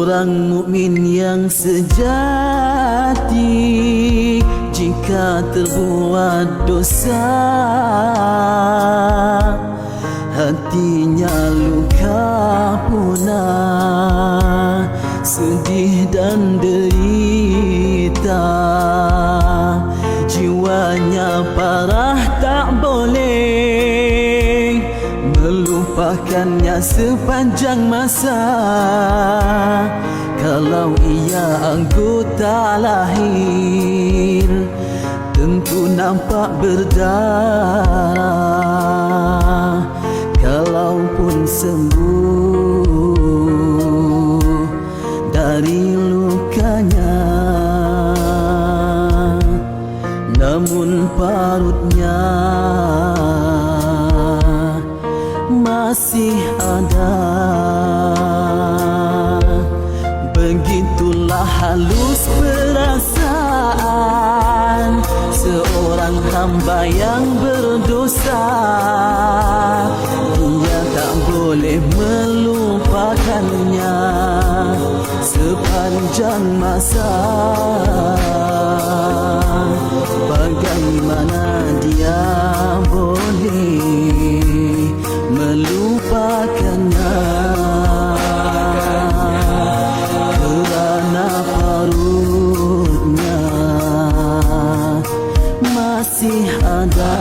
Seorang mukmin yang sejati jika terbuat dosa, hatinya luka punah, sedih dan derita. Jiwanya parah, tak boleh melupakannya sepanjang masa. Kalau ia anggota lahir, tentu nampak berdarah. Kalaupun sembuh dari lukanya, namun parutnya masih ada. Begitulah halus perasaan seorang hamba yang berdosa. Dia tak boleh melupakannya sepanjang masa. Bagaimana dia boleh melupakannya, kerana parutnya masih ada.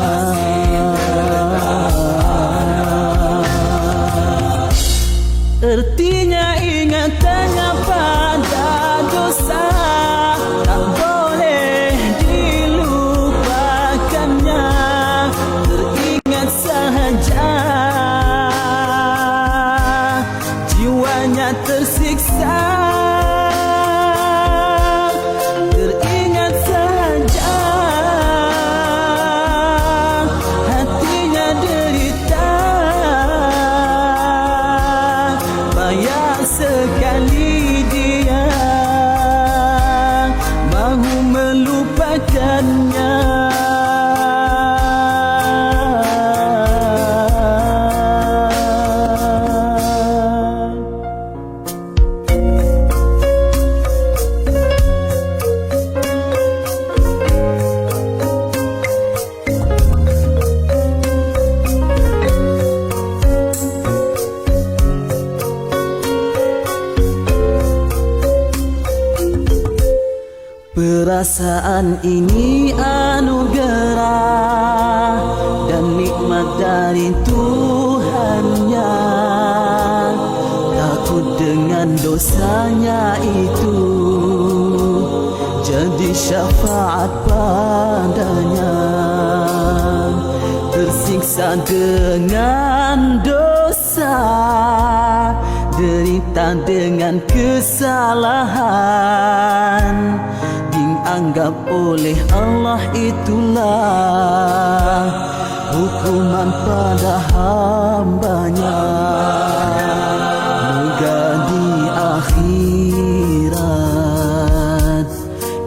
Artinya ingatannya pada dosa tak boleh dilupakannya. Teringat sahaja jiwanya tersiksa. Teringat sahaja hatinya derita. Payah sekali dia mahu melupakannya. Perasaan ini anugerah dan nikmat dari Tuhannya. Takut dengan dosanya itu jadi syafaat padanya. Tersiksa dengan dosa, derita dengan kesalahan, dianggap oleh Allah itulah hukuman pada hambanya. Moga di akhirat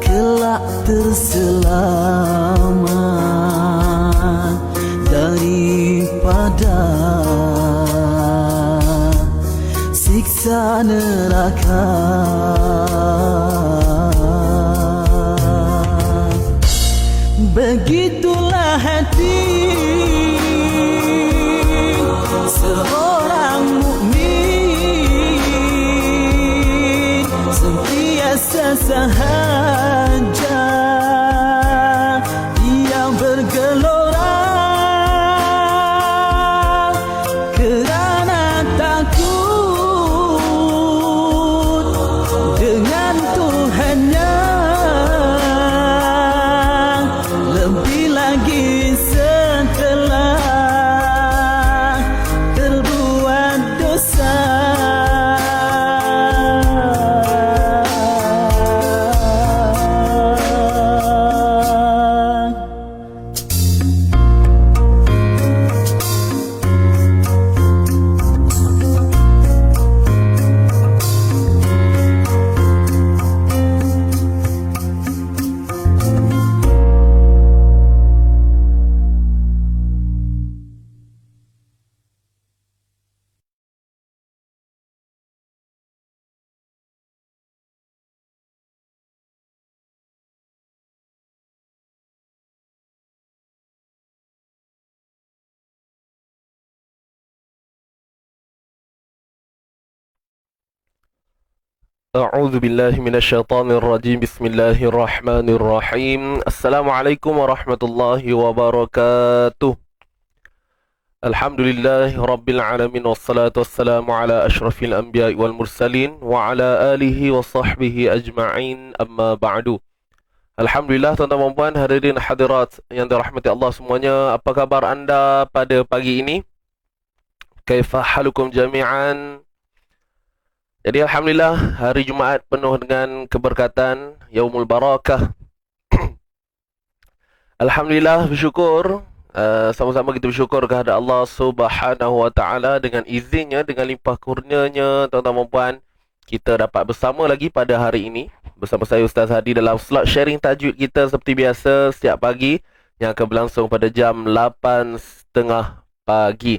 kelak terselamat daripada siksa neraka. Begitulah hati seorang mukmin, sentiasa sahaja ia bergelora kerana takut dengan أعوذ بالله من الشيطان الرجيم بسم الله الرحمن الرحيم السلام عليكم ورحمة الله وبركاته الحمد لله رب العالمين والصلاة والسلام على أشرف الأنبياء والمرسلين وعلى آله وصحبه أجمعين أما بعد. Alhamdulillah tuan-tuan dan puan, hadirin hadirat yang dirahmati Allah semuanya. Apa khabar anda pada pagi ini? Kaifa halukum jami'an? Jadi Alhamdulillah, hari Jumaat penuh dengan keberkatan, Yaumul Barakah. Alhamdulillah, bersyukur. Sama-sama kita bersyukur kepada Allah Subhanahu Wa Taala dengan izinnya, dengan limpah kurnianya, tuan-tuan dan puan, kita dapat bersama lagi pada hari ini bersama saya Ustaz Hadi dalam slot sharing tajwid kita seperti biasa setiap pagi yang akan berlangsung pada jam 8.30 pagi.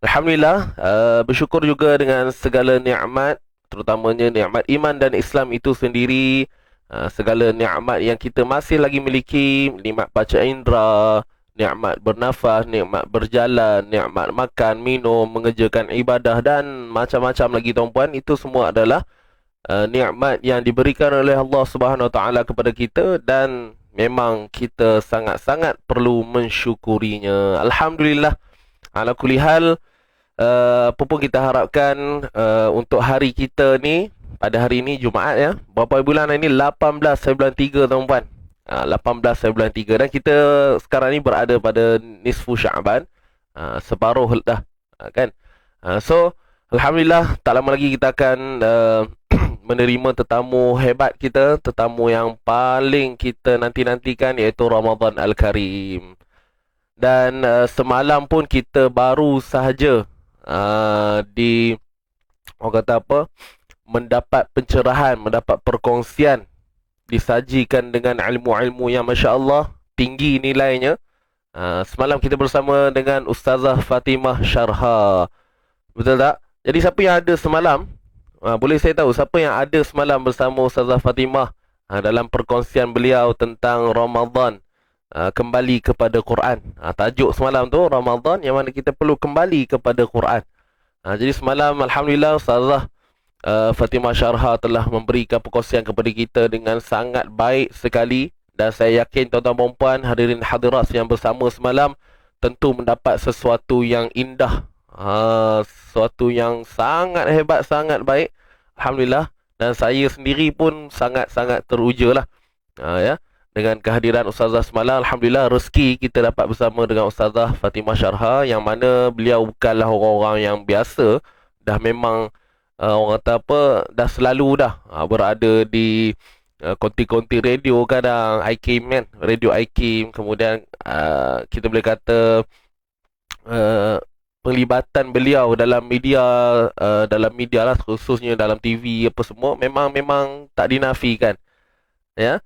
Alhamdulillah, bersyukur juga dengan segala nikmat, terutamanya nikmat iman dan Islam itu sendiri, segala nikmat yang kita masih lagi miliki, nikmat baca indera, nikmat bernafas, nikmat berjalan, nikmat makan, minum, mengerjakan ibadah dan macam-macam lagi tuan-puan, itu semua adalah nikmat yang diberikan oleh Allah Subhanahu Wa Taala kepada kita dan memang kita sangat-sangat perlu mensyukurinya. Alhamdulillah. Ala kulli hal, apa pun kita harapkan untuk hari kita ni, pada hari ini Jumaat ya, berapa bulan ini? 18 hari bulan 3 tuan-puan. 18 hari bulan 3 dan kita sekarang ni berada pada nisfu Syaban, separuh dah, kan. So Alhamdulillah, tak lama lagi kita akan menerima tetamu hebat kita, tetamu yang paling kita nanti-nantikan, iaitu Ramadan Al-Karim. Dan semalam pun kita baru sahaja orang kata apa, mendapat pencerahan, mendapat perkongsian, disajikan dengan ilmu-ilmu yang Masya Allah tinggi nilainya. Semalam kita bersama dengan Ustazah Fatimah Syarha. Betul tak? Jadi siapa yang ada semalam, boleh saya tahu siapa yang ada semalam bersama Ustazah Fatimah dalam perkongsian beliau tentang Ramadan, kembali kepada Quran. Tajuk semalam tu Ramadan yang mana kita perlu kembali kepada Quran. Jadi semalam Alhamdulillah Ustazah Fatimah Syarha telah memberikan perkongsian kepada kita dengan sangat baik sekali, dan saya yakin tuan-tuan dan puan, hadirin hadirat yang bersama semalam tentu mendapat sesuatu yang indah, sesuatu yang sangat hebat, sangat baik. Alhamdulillah. Dan saya sendiri pun sangat-sangat teruja lah, ya, dengan kehadiran Ustazah semalam. Alhamdulillah, rezeki kita dapat bersama dengan Ustazah Fatimah Syarha, yang mana beliau bukanlah orang-orang yang biasa. Dah memang orang kata apa, dah selalu dah berada di konti-konti radio, kadang IKIM kan, radio IKIM. Kemudian kita boleh kata pelibatan beliau dalam media lah, khususnya dalam TV apa semua, memang tak dinafikan, ya.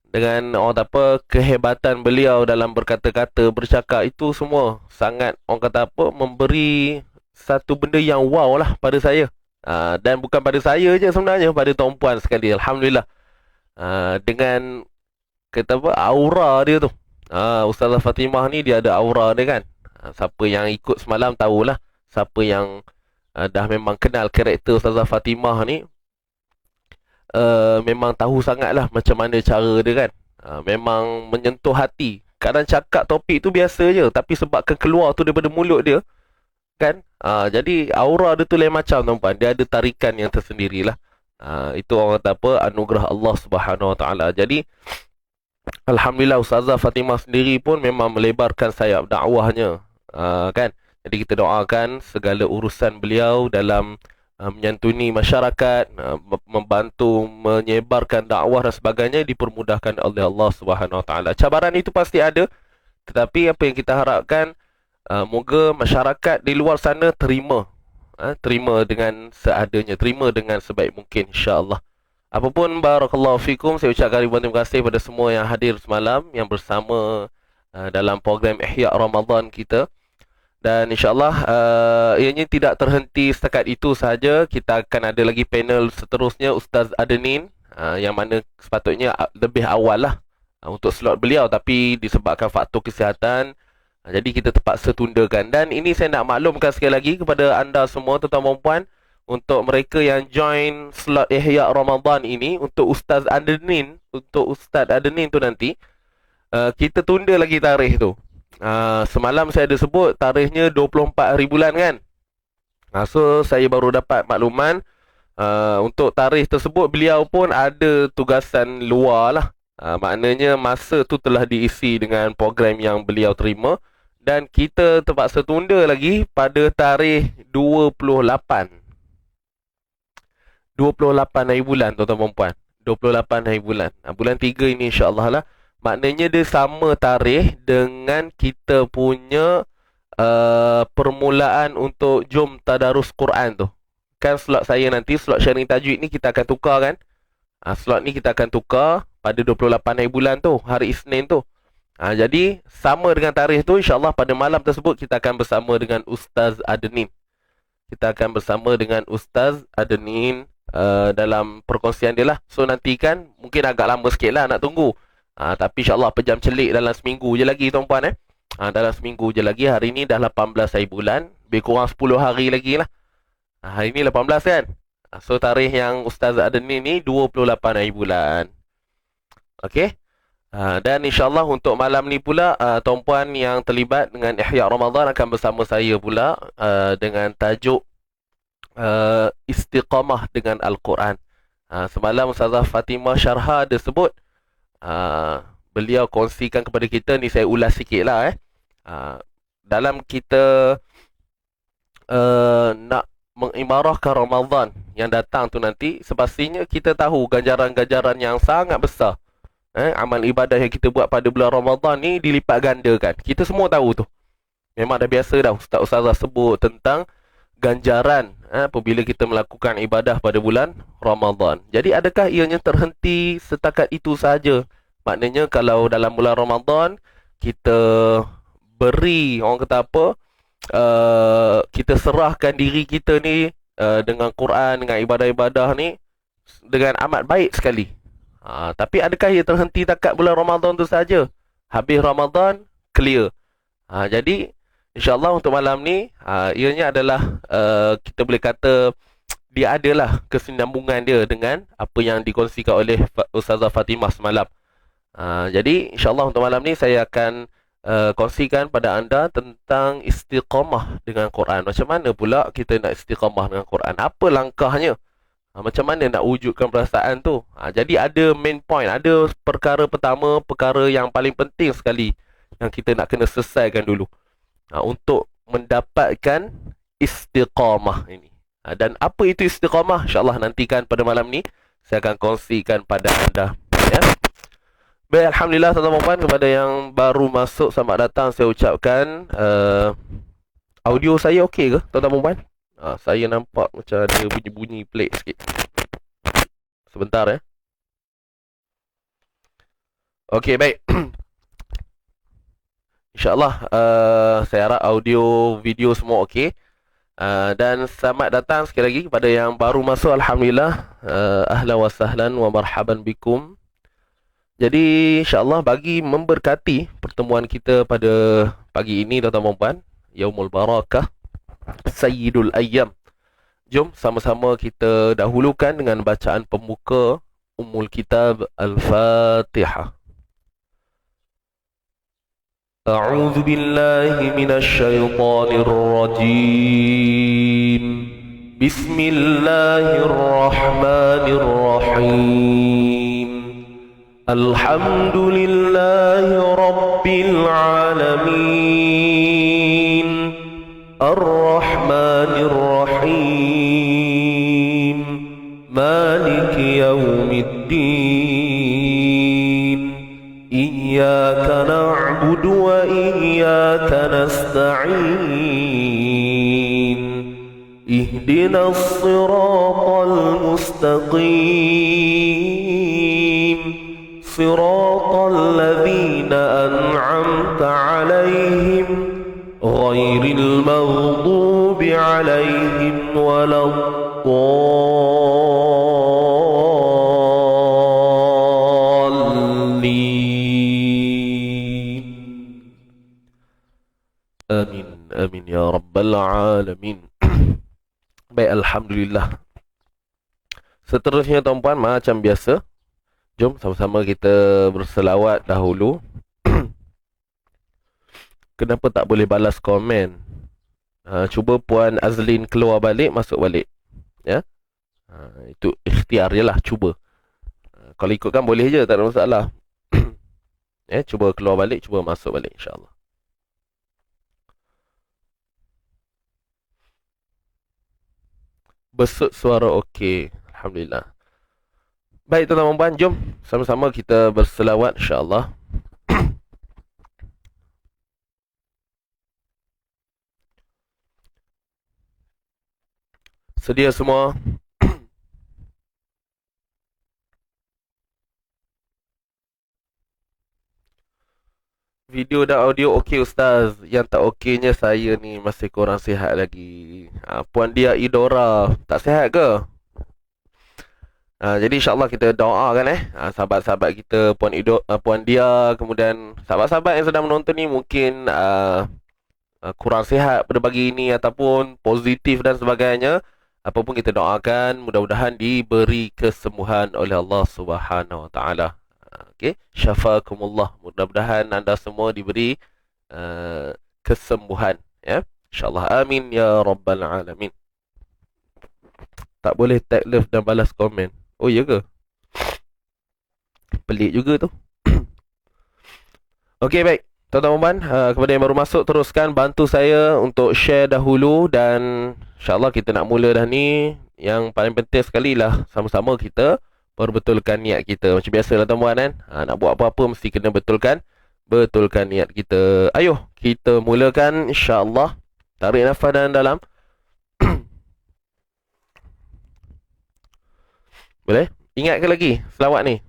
Dengan orang kata apa, kehebatan beliau dalam berkata-kata, bercakap, itu semua sangat orang kata apa, memberi satu benda yang wow lah pada saya. Dan bukan pada saya je sebenarnya, pada tuan-puan sekali. Alhamdulillah. Dengan kata apa, aura dia tu. Ustazah Fatimah ni dia ada aura dia kan. Siapa yang ikut semalam tahulah, siapa yang dah memang kenal karakter Ustazah Fatimah ni, memang tahu sangatlah macam mana cara dia kan. Memang menyentuh hati. Kadang cakap topik tu biasa je, tapi sebabkan keluar tu daripada mulut dia kan, jadi aura dia tu lain macam tuan-puan. Dia ada tarikan yang tersendirilah. Itu orang kata apa, anugerah Allah Subhanahu Wa Taala. Jadi Alhamdulillah, Ustazah Fatimah sendiri pun memang melebarkan sayap dakwahnya, kan. Jadi kita doakan segala urusan beliau dalam menyantuni masyarakat, membantu menyebarkan dakwah dan sebagainya, dipermudahkan oleh Allah Subhanahu Wa Taala. Cabaran itu pasti ada, tetapi apa yang kita harapkan, moga masyarakat di luar sana terima dengan seadanya, terima dengan sebaik mungkin, insya-Allah. Apapun, barakallahu fikum, saya ucapkan ribuan terima kasih pada semua yang hadir semalam, yang bersama dalam program Ihya Ramadan kita. Dan insya-Allah ianya tidak terhenti setakat itu sahaja. Kita akan ada lagi panel seterusnya, Ustaz Adenin, yang mana sepatutnya lebih awal lah untuk slot beliau, tapi disebabkan faktor kesihatan, jadi kita terpaksa tundakan. Dan ini saya nak maklumkan sekali lagi kepada anda semua, tuan-tuan dan puan, untuk mereka yang join slot Ihya Ramadan ini, untuk Ustaz Adenin tu nanti, kita tunda lagi tarikh tu. Semalam saya ada sebut tarikhnya 24 hari bulan kan. So saya baru dapat makluman, untuk tarikh tersebut beliau pun ada tugasan luar lah. Maknanya masa tu telah diisi dengan program yang beliau terima, dan kita terpaksa tunda lagi pada tarikh 28 hari bulan, tuan-tuan dan puan. 28 hari bulan. Bulan 3 ini insya-Allah lah. Maknanya dia sama tarikh dengan kita punya permulaan untuk jom tadarus Quran tu. Kan slot saya nanti, slot sharing tajwid ni kita akan tukar kan. Slot ni kita akan tukar pada 28 hari bulan tu, hari Isnin tu. Jadi sama dengan tarikh tu, insya-Allah pada malam tersebut kita akan bersama dengan Ustaz Adenin. Dalam perkongsian dia lah. So nanti kan mungkin agak lama sikit lah nak tunggu, tapi insyaAllah pejam celik dalam seminggu je lagi tuan-puan. Dalam seminggu je lagi. Hari ni dah 18 hari bulan, lebih kurang 10 hari lagi lah. Hari ni 18 kan. So tarikh yang Ustaz Adenin ni 28 hari bulan. Okey. Dan insyaAllah untuk malam ni pula, tuan-puan yang terlibat dengan Ihya Ramadan akan bersama saya pula, dengan tajuk istiqamah dengan Al-Quran. Semalam Ustazah Fatimah Syarha ada sebut, beliau kongsikan kepada kita, ni saya ulas sikit lah. Dalam kita nak mengimarahkan Ramadan yang datang tu nanti, sepastinya kita tahu ganjaran-ganjaran yang sangat besar. Amal ibadah yang kita buat pada bulan Ramadan ni dilipat gandakan. Kita semua tahu tu. Memang dah biasa dah Ustaz-Ustazah sebut tentang ganjaran apabila kita melakukan ibadah pada bulan Ramadan. Jadi adakah ianya terhenti setakat itu sahaja? Maknanya kalau dalam bulan Ramadan kita beri, orang kata apa, kita serahkan diri kita ni dengan Quran, dengan ibadah-ibadah ni dengan amat baik sekali. Tapi adakah ia terhenti takat bulan Ramadan tu saja? Habis Ramadan clear. Jadi InsyaAllah untuk malam ni, ianya adalah, kita boleh kata, dia adalah kesinambungan dia dengan apa yang dikongsikan oleh Ustazah Fatimah semalam. Jadi insyaAllah untuk malam ni saya akan kongsikan pada anda tentang istiqamah dengan Quran. Macam mana pula kita nak istiqamah dengan Quran? Apa langkahnya? Macam mana nak wujudkan perasaan tu? Jadi ada main point, ada perkara pertama, perkara yang paling penting sekali yang kita nak kena selesaikan dulu untuk mendapatkan istiqamah ini. Dan apa itu istiqamah? InsyaAllah nantikan pada malam ni saya akan kongsikan pada anda, ya. Baik, Alhamdulillah tuan-tuan, kepada yang baru masuk, selamat datang saya ucapkan. Audio saya okey ke tuan-tuan? Saya nampak macam ada bunyi-bunyi pelik sikit. Sebentar ya. Okey, baik. InsyaAllah saya harap audio, video semua okey. Dan selamat datang sekali lagi kepada yang baru masuk. Alhamdulillah, ahlan wa sahlan wa marhaban bikum. Jadi insyaAllah bagi memberkati pertemuan kita pada pagi ini tuan-tuan dan puan, Yaumul Barakah, Sayyidul Ayyam, jom sama-sama kita dahulukan dengan bacaan pembuka Ummul Kitab Al-Fatihah. أعوذ بالله من الشيطان الرجيم بسم الله الرحمن الرحيم الحمد لله رب العالمين الرحمن الرحيم مالك يوم الدين إياك نعبد وإياك نستعين اهدنا الصراط المستقيم صراط الذين أنعمت عليهم غير المغضوب عليهم ولا Amin ya Rabbal Alamin. Baik, Alhamdulillah. Seterusnya tuan-puan, macam biasa, jom sama-sama kita berselawat dahulu. Kenapa tak boleh balas komen? Cuba Puan Azlin keluar balik, masuk balik. Ya. Itu ikhtiar je lah, cuba. Kalau ikutkan boleh je, tak ada masalah. Cuba keluar balik, cuba masuk balik, insyaAllah. Besut suara okey. Alhamdulillah. Baik tuan-tuan dan puan, jom sama-sama kita berselawat, insyaAllah. Sedia semua? Video dan audio okey Ustaz. Yang tak okeynya saya ni masih kurang sihat lagi. Puan Dia Idora, tak sihat ke? Jadi insyaAllah kita doakan sahabat-sahabat kita, Puan Dia, kemudian sahabat-sahabat yang sedang menonton ni mungkin kurang sihat pada pagi ini ataupun positif dan sebagainya. Apapun kita doakan, mudah-mudahan diberi kesembuhan oleh Allah Subhanahu Wa Taala. Okey, syafakumullah. Mudah-mudahan anda semua diberi kesembuhan, ya. InsyaAllah, amin ya rabbal alamin. Tak boleh tag love dan balas komen. Oh iya ke? Pelik juga tu. Okey, baik. Tuan-tuan, kepada yang baru masuk, teruskan bantu saya untuk share dahulu. Dan insyaAllah kita nak mula dah ni. Yang paling penting sekali lah, sama-sama kita perbetulkan niat kita. Macam biasa lah tuan-tuan kan. Nak buat apa-apa mesti kena betulkan niat kita. Ayuh, kita mulakan insyaAllah. Tarik nafas dalam. Boleh? Ingat ke lagi selawat ni?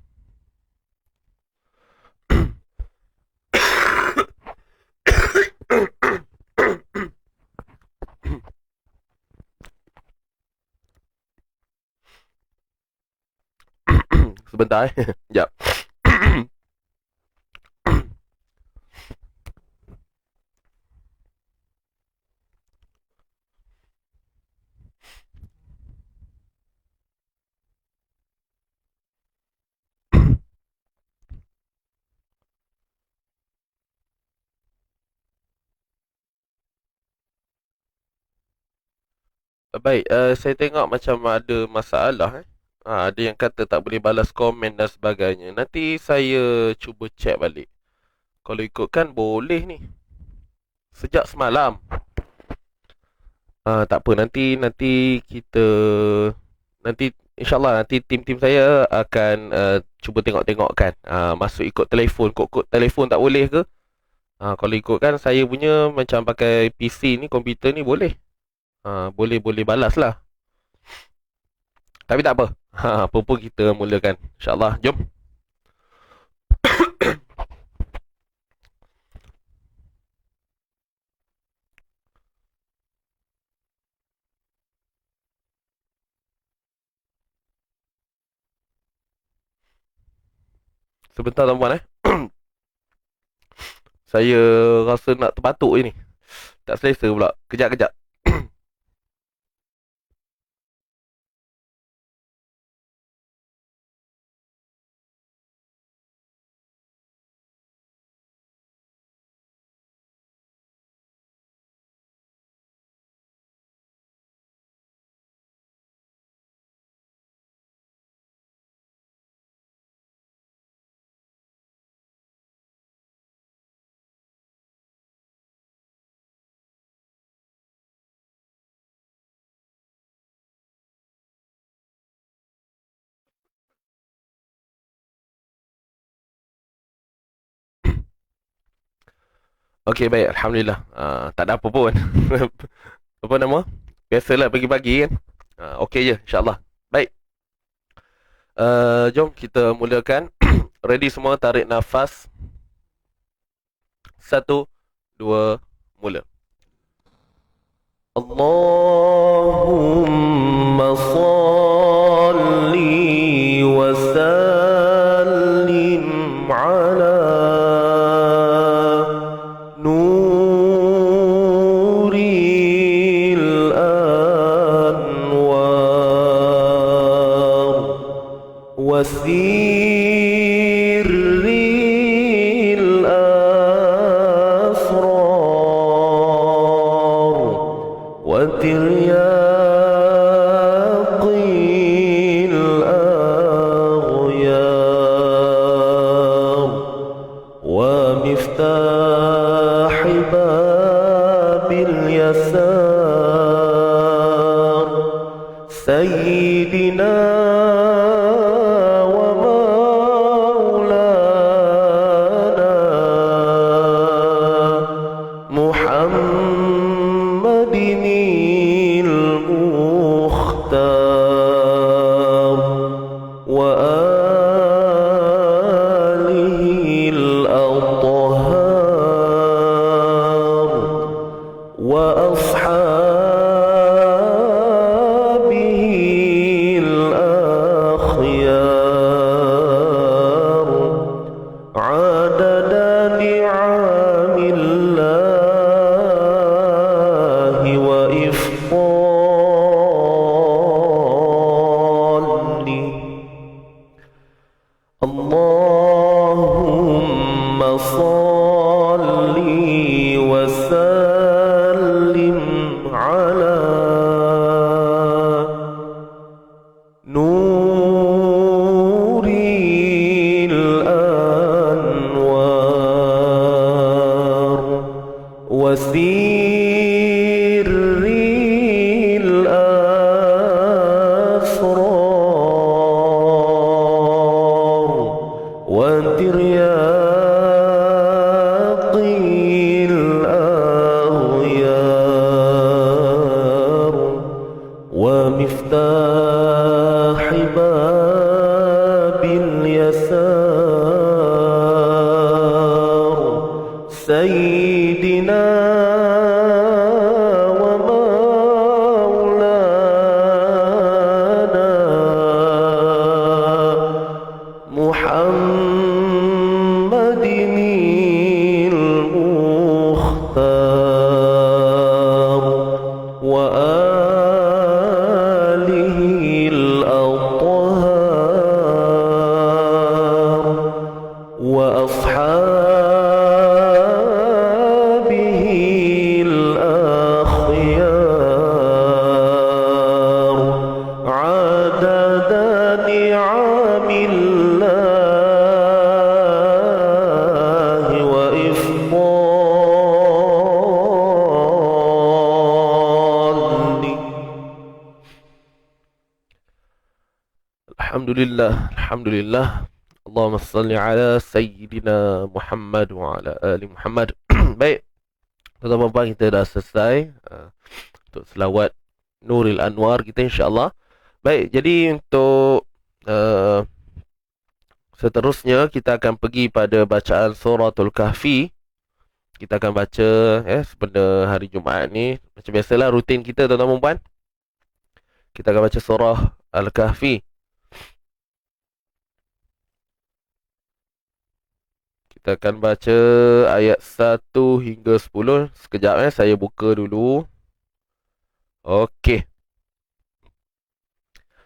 Sebentar Sekejap. Baik, saya tengok macam ada masalah. Ada yang kata tak boleh balas komen dan sebagainya. Nanti saya cuba check balik. Kalau ikutkan boleh ni. Sejak semalam. Tak apa, nanti kita insyaAllah nanti tim-tim saya akan cuba tengok-tengokkan. Masuk ikut telefon, kod telefon tak boleh ke? Kalau ikutkan saya punya macam pakai PC ni, komputer ni boleh. Boleh balas lah. Tapi tak apa. Apa pun kita mulakan. InsyaAllah. Jom. Sebentar tuan-puan Saya rasa nak terbatuk je ni. Tak selesa pula. Kejap-kejap. Okey, baik. Alhamdulillah. Tak ada apa pun. Apa nama? Biasalah pagi-pagi kan. Okey je, insyaAllah. Baik. Jom kita mulakan. Ready semua, tarik nafas. 1, 2, mula. Allahumma salli wa sallim ala nuril anwar وسير الأسرار وترياق الأغيار ومفتاح باب اليسار سيدنا ومولانا محمد المختار وآله الأطهار وأصحابه الأخيار عدد نعم الله وإفضاله اللهم صل وسلم على نور الأنوار وسير الأسرار وترياق الأغيار ومفتاح باب اليسار سيدنا ومولانا محمد المختار وآله الأطهار وأصحابه الأخيار عدد نعم الله وإفضاله Alhamdulillah Allahumma salli ala Sayyidina Muhammad wa ala ali Muhammad. Baik, tuan-tuan kita dah selesai untuk selawat Nuril Anwar kita insyaAllah. Baik, jadi untuk seterusnya kita akan pergi pada bacaan Suratul Kahfi. Kita akan baca pada hari Jumaat ni. Macam biasalah rutin kita tuan-tuan dan puan. Kita akan baca surah Al-Kahfi. Kita akan baca ayat 1 hingga 10. Sekejap saya buka dulu. Okey.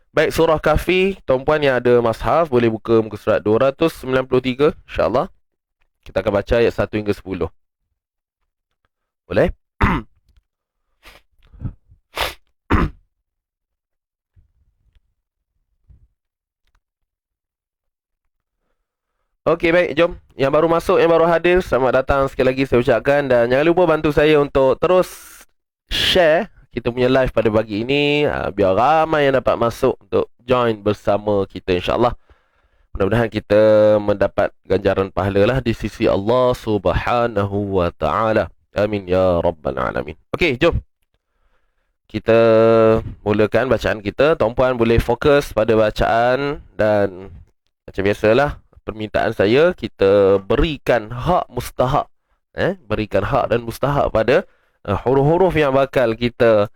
Baik, surah Kahfi, tuan-puan yang ada mushaf boleh buka muka surat 293 insya-Allah. Kita akan baca ayat 1 hingga 10. Boleh? Okey, baik, jom. Yang baru masuk, yang baru hadir, selamat datang sekali lagi saya ucapkan. Dan jangan lupa bantu saya untuk terus share kita punya live pada pagi ini, biar ramai yang dapat masuk untuk join bersama kita insyaAllah. Mudah-mudahan kita mendapat ganjaran pahala lah di sisi Allah Subhanahu wa ta'ala. Amin ya Rabbal Alamin. Okey, jom. Kita mulakan bacaan kita. Tuan-puan boleh fokus pada bacaan. Dan macam biasalah, permintaan saya, kita berikan hak mustahak. Berikan hak dan mustahak pada huruf-huruf yang bakal kita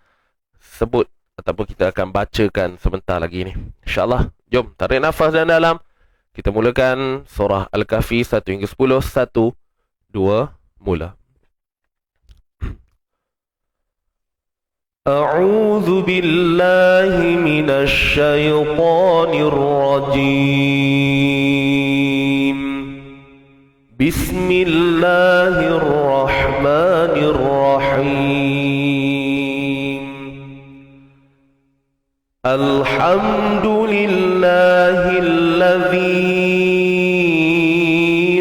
sebut ataupun kita akan bacakan sebentar lagi ni. InsyaAllah, jom tarik nafas dan dalam. Kita mulakan surah Al-Kahfi 1 hingga 10. 1, 2, mula. أعوذ بالله من الشيطان الرجيم. بسم الله الرحمن الرحيم. الحمد لله الذي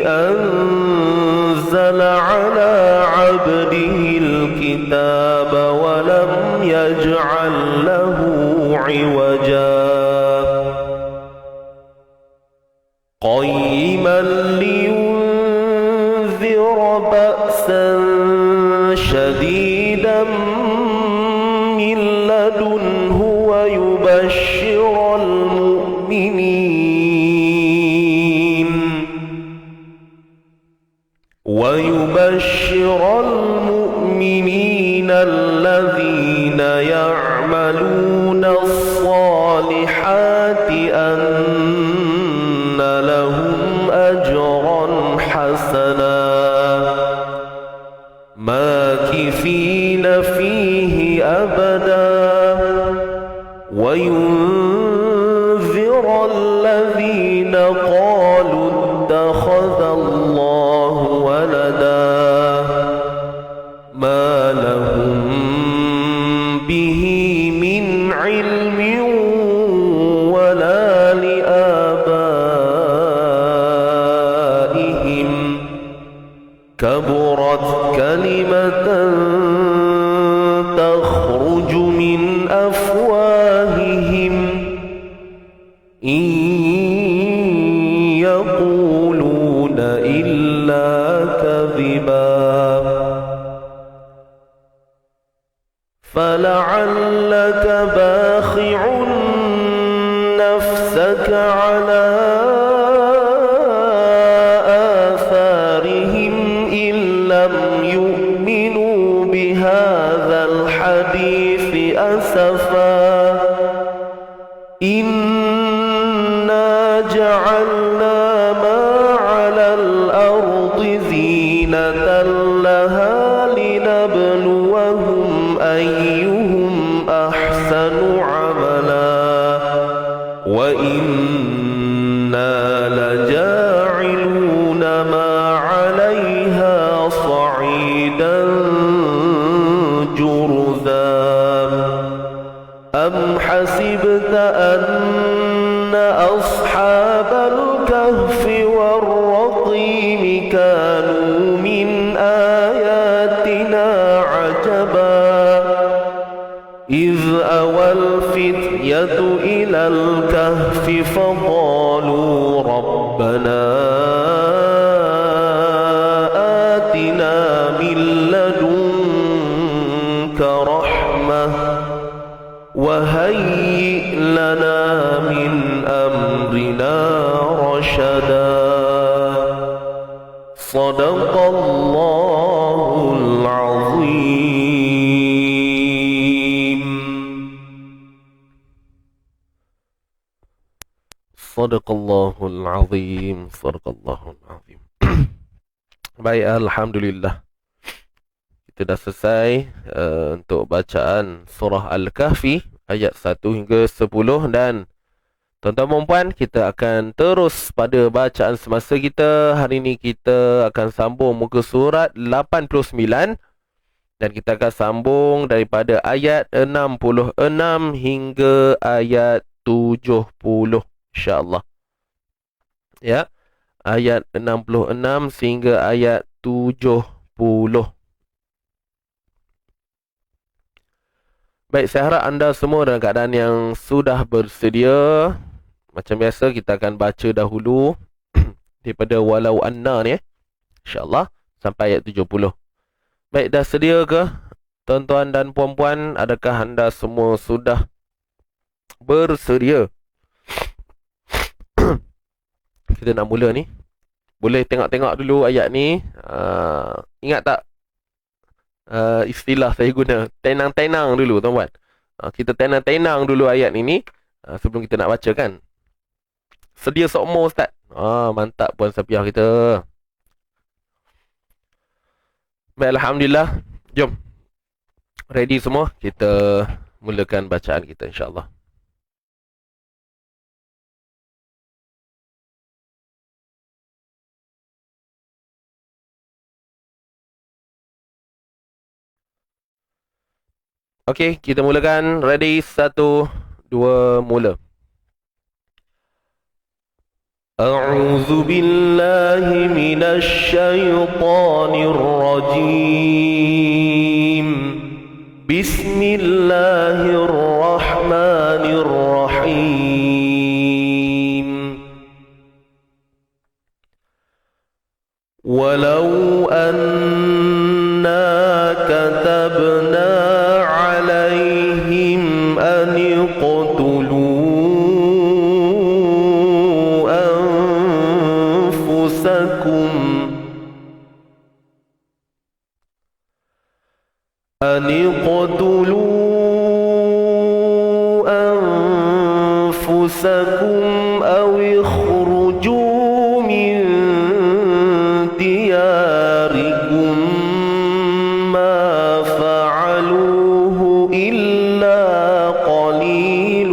أنزل على عبده الكتاب ولم يجعل له عوجا قيما لينذر بأسا شديدا من لدنه ويبشر المؤمنين الذين يعملون الصالحات أن لهم أجرا حسنا ماكثين فيه أبدا وينذر الذين قالوا اتخذ الله ولدا ما لهم به من علم ولا لآبائهم كبرت كلمة تخرج من أفواههم إن يقولون إلا كذبا فلعلك باخع نفسك على آثارهم إن لم يؤمنوا بهذا الحديث أسفا إنا جعلنا ما على الأرض زينة لها لنبلوهم أيهم أحسن عملا وإنا لجاعلون ما عليها صعيدا جرذا أم حسبت أن أصحاب الكهف والرقيم كانوا من آياتنا عجبا إذ أوى الفتية إلى الكهف فقالوا ربنا آتنا من لدنك رحمة وهيئ لنا من أمرنا رشدا صدق الله العظيم. صدق الله العظيم. صدق الله العظيم. Baik, alhamdulillah. Kita dah selesai untuk bacaan surah Al-Kahfi ayat 1 hingga 10 dan tuan-tuan dan puan, kita akan terus pada bacaan semasa kita. Hari ini kita akan sambung muka surat 89 dan kita akan sambung daripada ayat 66 hingga ayat 70 insya-Allah. Ya. Ayat 66 sehingga ayat 70. Baik, saya harap anda semua dalam keadaan yang sudah bersedia. Macam biasa kita akan baca dahulu daripada walau anna ni insya-Allah sampai ayat 70. Baik, dah sedia ke tuan-tuan dan puan-puan? Adakah anda semua sudah bersedia? Kita nak mula ni. Boleh tengok-tengok dulu ayat ni. Ingat tak istilah saya guna? Tenang-tenang dulu tuan-tuan. Kita tenang-tenang dulu ayat ini sebelum kita nak baca kan. Sedia sokmo Ustaz? Mantap Puan Safiah kita. Baik, alhamdulillah. Jom. Ready semua? Kita mulakan bacaan kita insya-Allah. Okey, kita mulakan. Ready? 1, 2, mula. أعوذ بالله من الشيطان الرجيم بسم الله الرحمن الرحيم ولو أنا كتبنا عليهم أن اقتلوا أنفسكم أو اخرجوا من دياركم ما فعلوه إلا قليل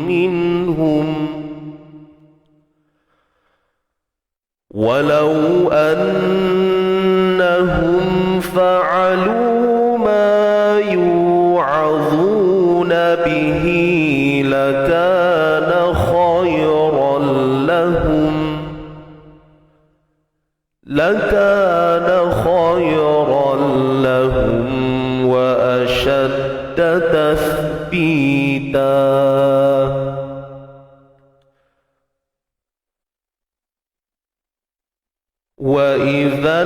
منهم ولو أنهم فعلوا ما يوعظون به لكان خيرا لهم وأشد تثبيتا وإذا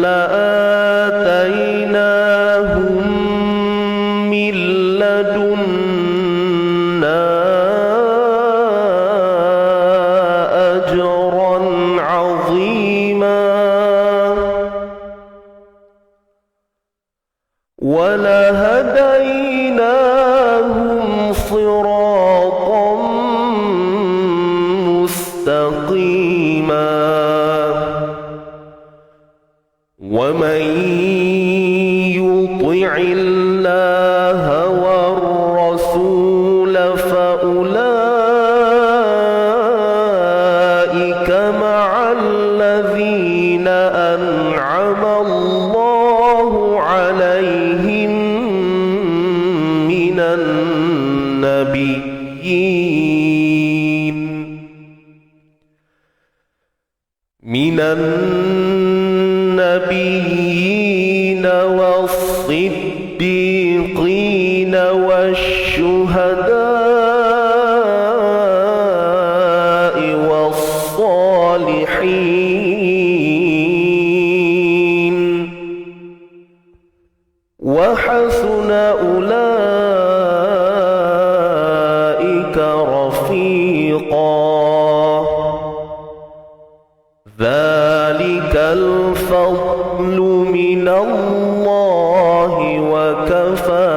لآتيناهم من لدنا أجرا عظيما ولهديناهم صراطا مستقيما ومن يطع الله والرسول فأولئك مع الذين أنعم الله عليهم من النبيين والصديقين والشهداء والصالحين وحسن أولئك رفيقا ذلك الفضل من الله وكفى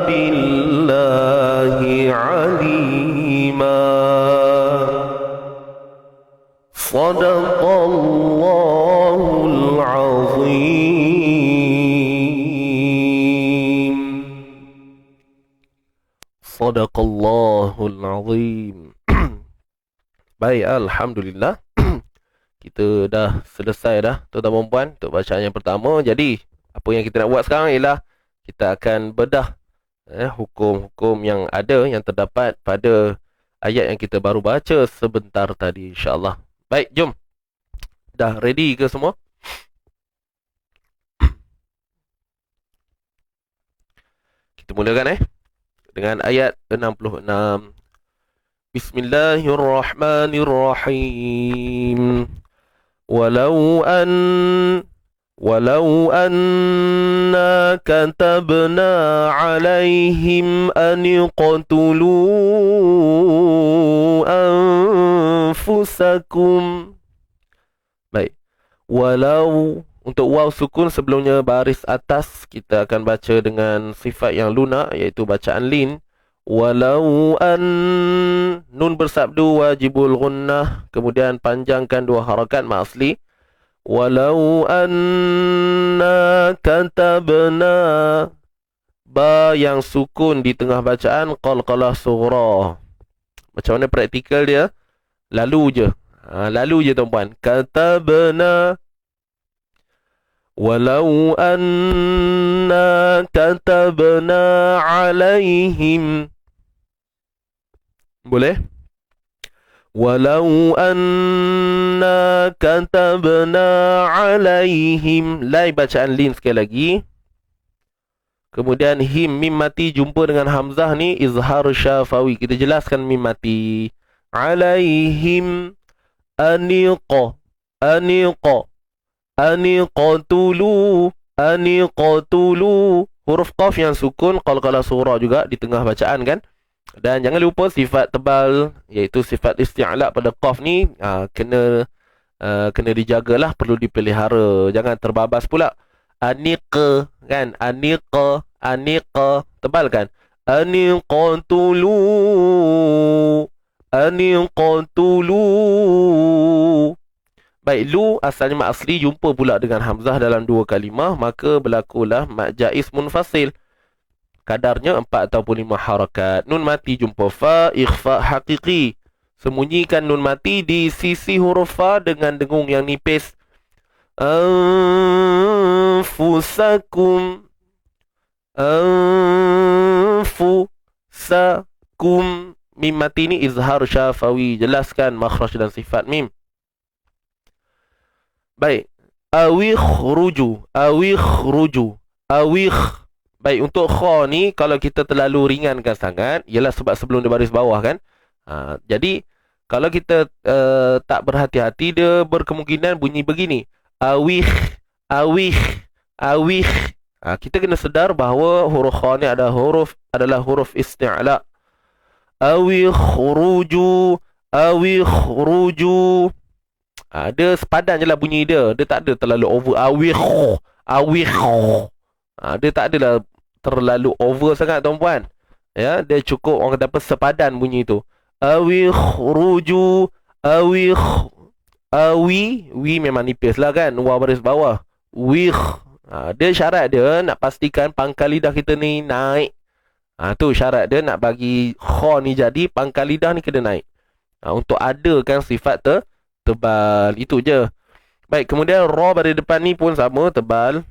بالله عليما صدق الله العظيم صدق الله العظيم. Baik, alhamdulillah. Kita dah selesai dah, tuan-tuan dan puan, untuk bacaan yang pertama. Jadi, apa yang kita nak buat sekarang ialah kita akan bedah hukum-hukum yang ada, yang terdapat pada ayat yang kita baru baca sebentar tadi, insya-Allah. Baik, jom. Dah ready ke semua? Kita mulakan dengan ayat 66. Bismillahirrahmanirrahim. ولو أنا كتبنا عليهم أن اقتلوا أنفسكم. Baik. Walau, untuk waw sukun sebelumnya baris atas, kita akan baca dengan sifat yang lunak, iaitu bacaan lin. Walau nun bersabdu wajibul gunnah, kemudian panjangkan dua harakat mak asli. Walau anna katabna. Ba yang sukun di tengah bacaan qalqalah sughra. Macam mana praktikal dia? Lalu je. Lalu je tuan-puan. Katabna. Walau anna katabna alaihim. Boleh? Walau anna katabna alaihim. Lai bacaan lin sekali lagi. Kemudian him, mim mati jumpa dengan hamzah ni izhar syafawi. Kita jelaskan mim mati. Alaihim aniqa. Aniqa. Aniqatulu. Aniqatulu. Huruf qaf yang sukun qalqalah sughra juga di tengah bacaan kan. Dan jangan lupa sifat tebal, iaitu sifat isti'la pada qaf ni kena dijagalah, perlu dipelihara. Jangan terbabas pula. Aniqa kan, aniqa, aniqa, tebal kan. Aniqatulu. Aniqatulu. Baik, lu asalnya mat asli jumpa pula dengan hamzah dalam dua kalimah, maka berlakulah mat jaiz munfasil. Kadarnya 4 ataupun 5 harakat. Nun mati jumpa fa, ikhfa haqiqi. Sembunyikan nun mati di sisi huruf fa dengan dengung yang nipis. Anfusakum. Anfusakum. Mim mati ni izhar syafawi. Jelaskan makhraj dan sifat mim. Baik. Awikhruju. Awikhruju. Awikh. Baik, untuk kha ni kalau kita terlalu ringankan sangat, ialah sebab sebelum dia baris bawah kan. Jadi kalau kita tak berhati-hati, dia berkemungkinan bunyi begini. Awikh, awikh, awikh. Kita kena sedar bahawa huruf kha ni adalah huruf isti'la. Awikhruju, awikhruju. Dia sepadan je lah bunyi dia. Dia tak ada terlalu over. Awikh, awikh. Dia tak adalah terlalu over sangat tuan-puan. Ya, dia cukup orang kata apa, sepadan bunyi tu. Awikhruju, awi memang nipis lah kan, waw baris bawah. Wikh. Dia syarat dia nak pastikan pangkal lidah kita ni naik. Tu syarat dia nak bagi kha ni jadi, pangkal lidah ni kena naik. Untuk adakan sifat tebal. Itu je. Baik, kemudian ra pada depan ni pun sama, tebal.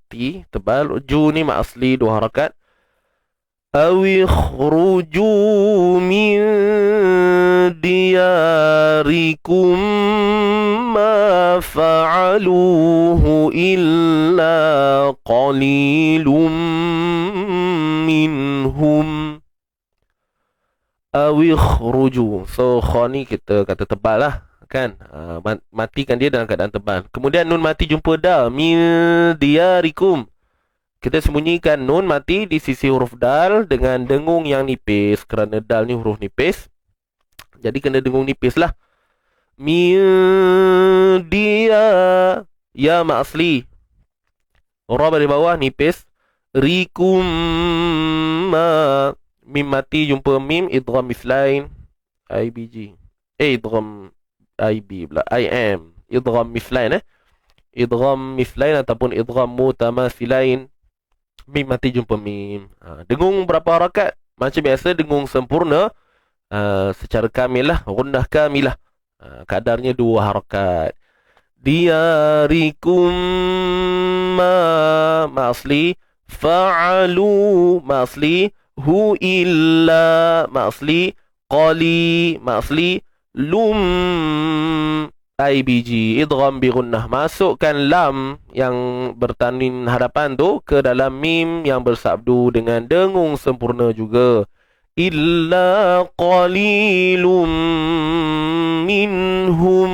Ti tebal. Ju ni mak asli 2 harakat. Awikhruju min diyarikum ma fa'aluhu illa qalilum minhum. Awikhruju. So kha ni kita kata tebal lah kan. Matikan dia dalam keadaan tebal. Kemudian nun mati jumpa da, min diyarikum. Kita sembunyikan nun mati di sisi huruf dal dengan dengung yang nipis, kerana dal ni huruf nipis. Jadi kena dengung nipis lah. Min dia, ya mak asli. Ra dari bawah nipis. Rikum ma. Mim mati jumpa mim, idgham mislain. IBG. Idgham IB pula. I am. Idgham mislain Idgham mislain ataupun idgham mutamathilain. Mim mati jumpa mim. Dengung berapa harakat? Macam biasa dengung sempurna. Secara kamil lah. Gundah kamilah. Kadarnya 2 harakat. Diyarikum ma asli. Fa'alu ma asli. Hu illa ma asli. Qali ma asli. Lum IBG, idgham bi gunnah. Masukkan lam yang bertanwin hadapan tu ke dalam mim yang bersabdu dengan dengung sempurna juga. Illa qalilum minhum.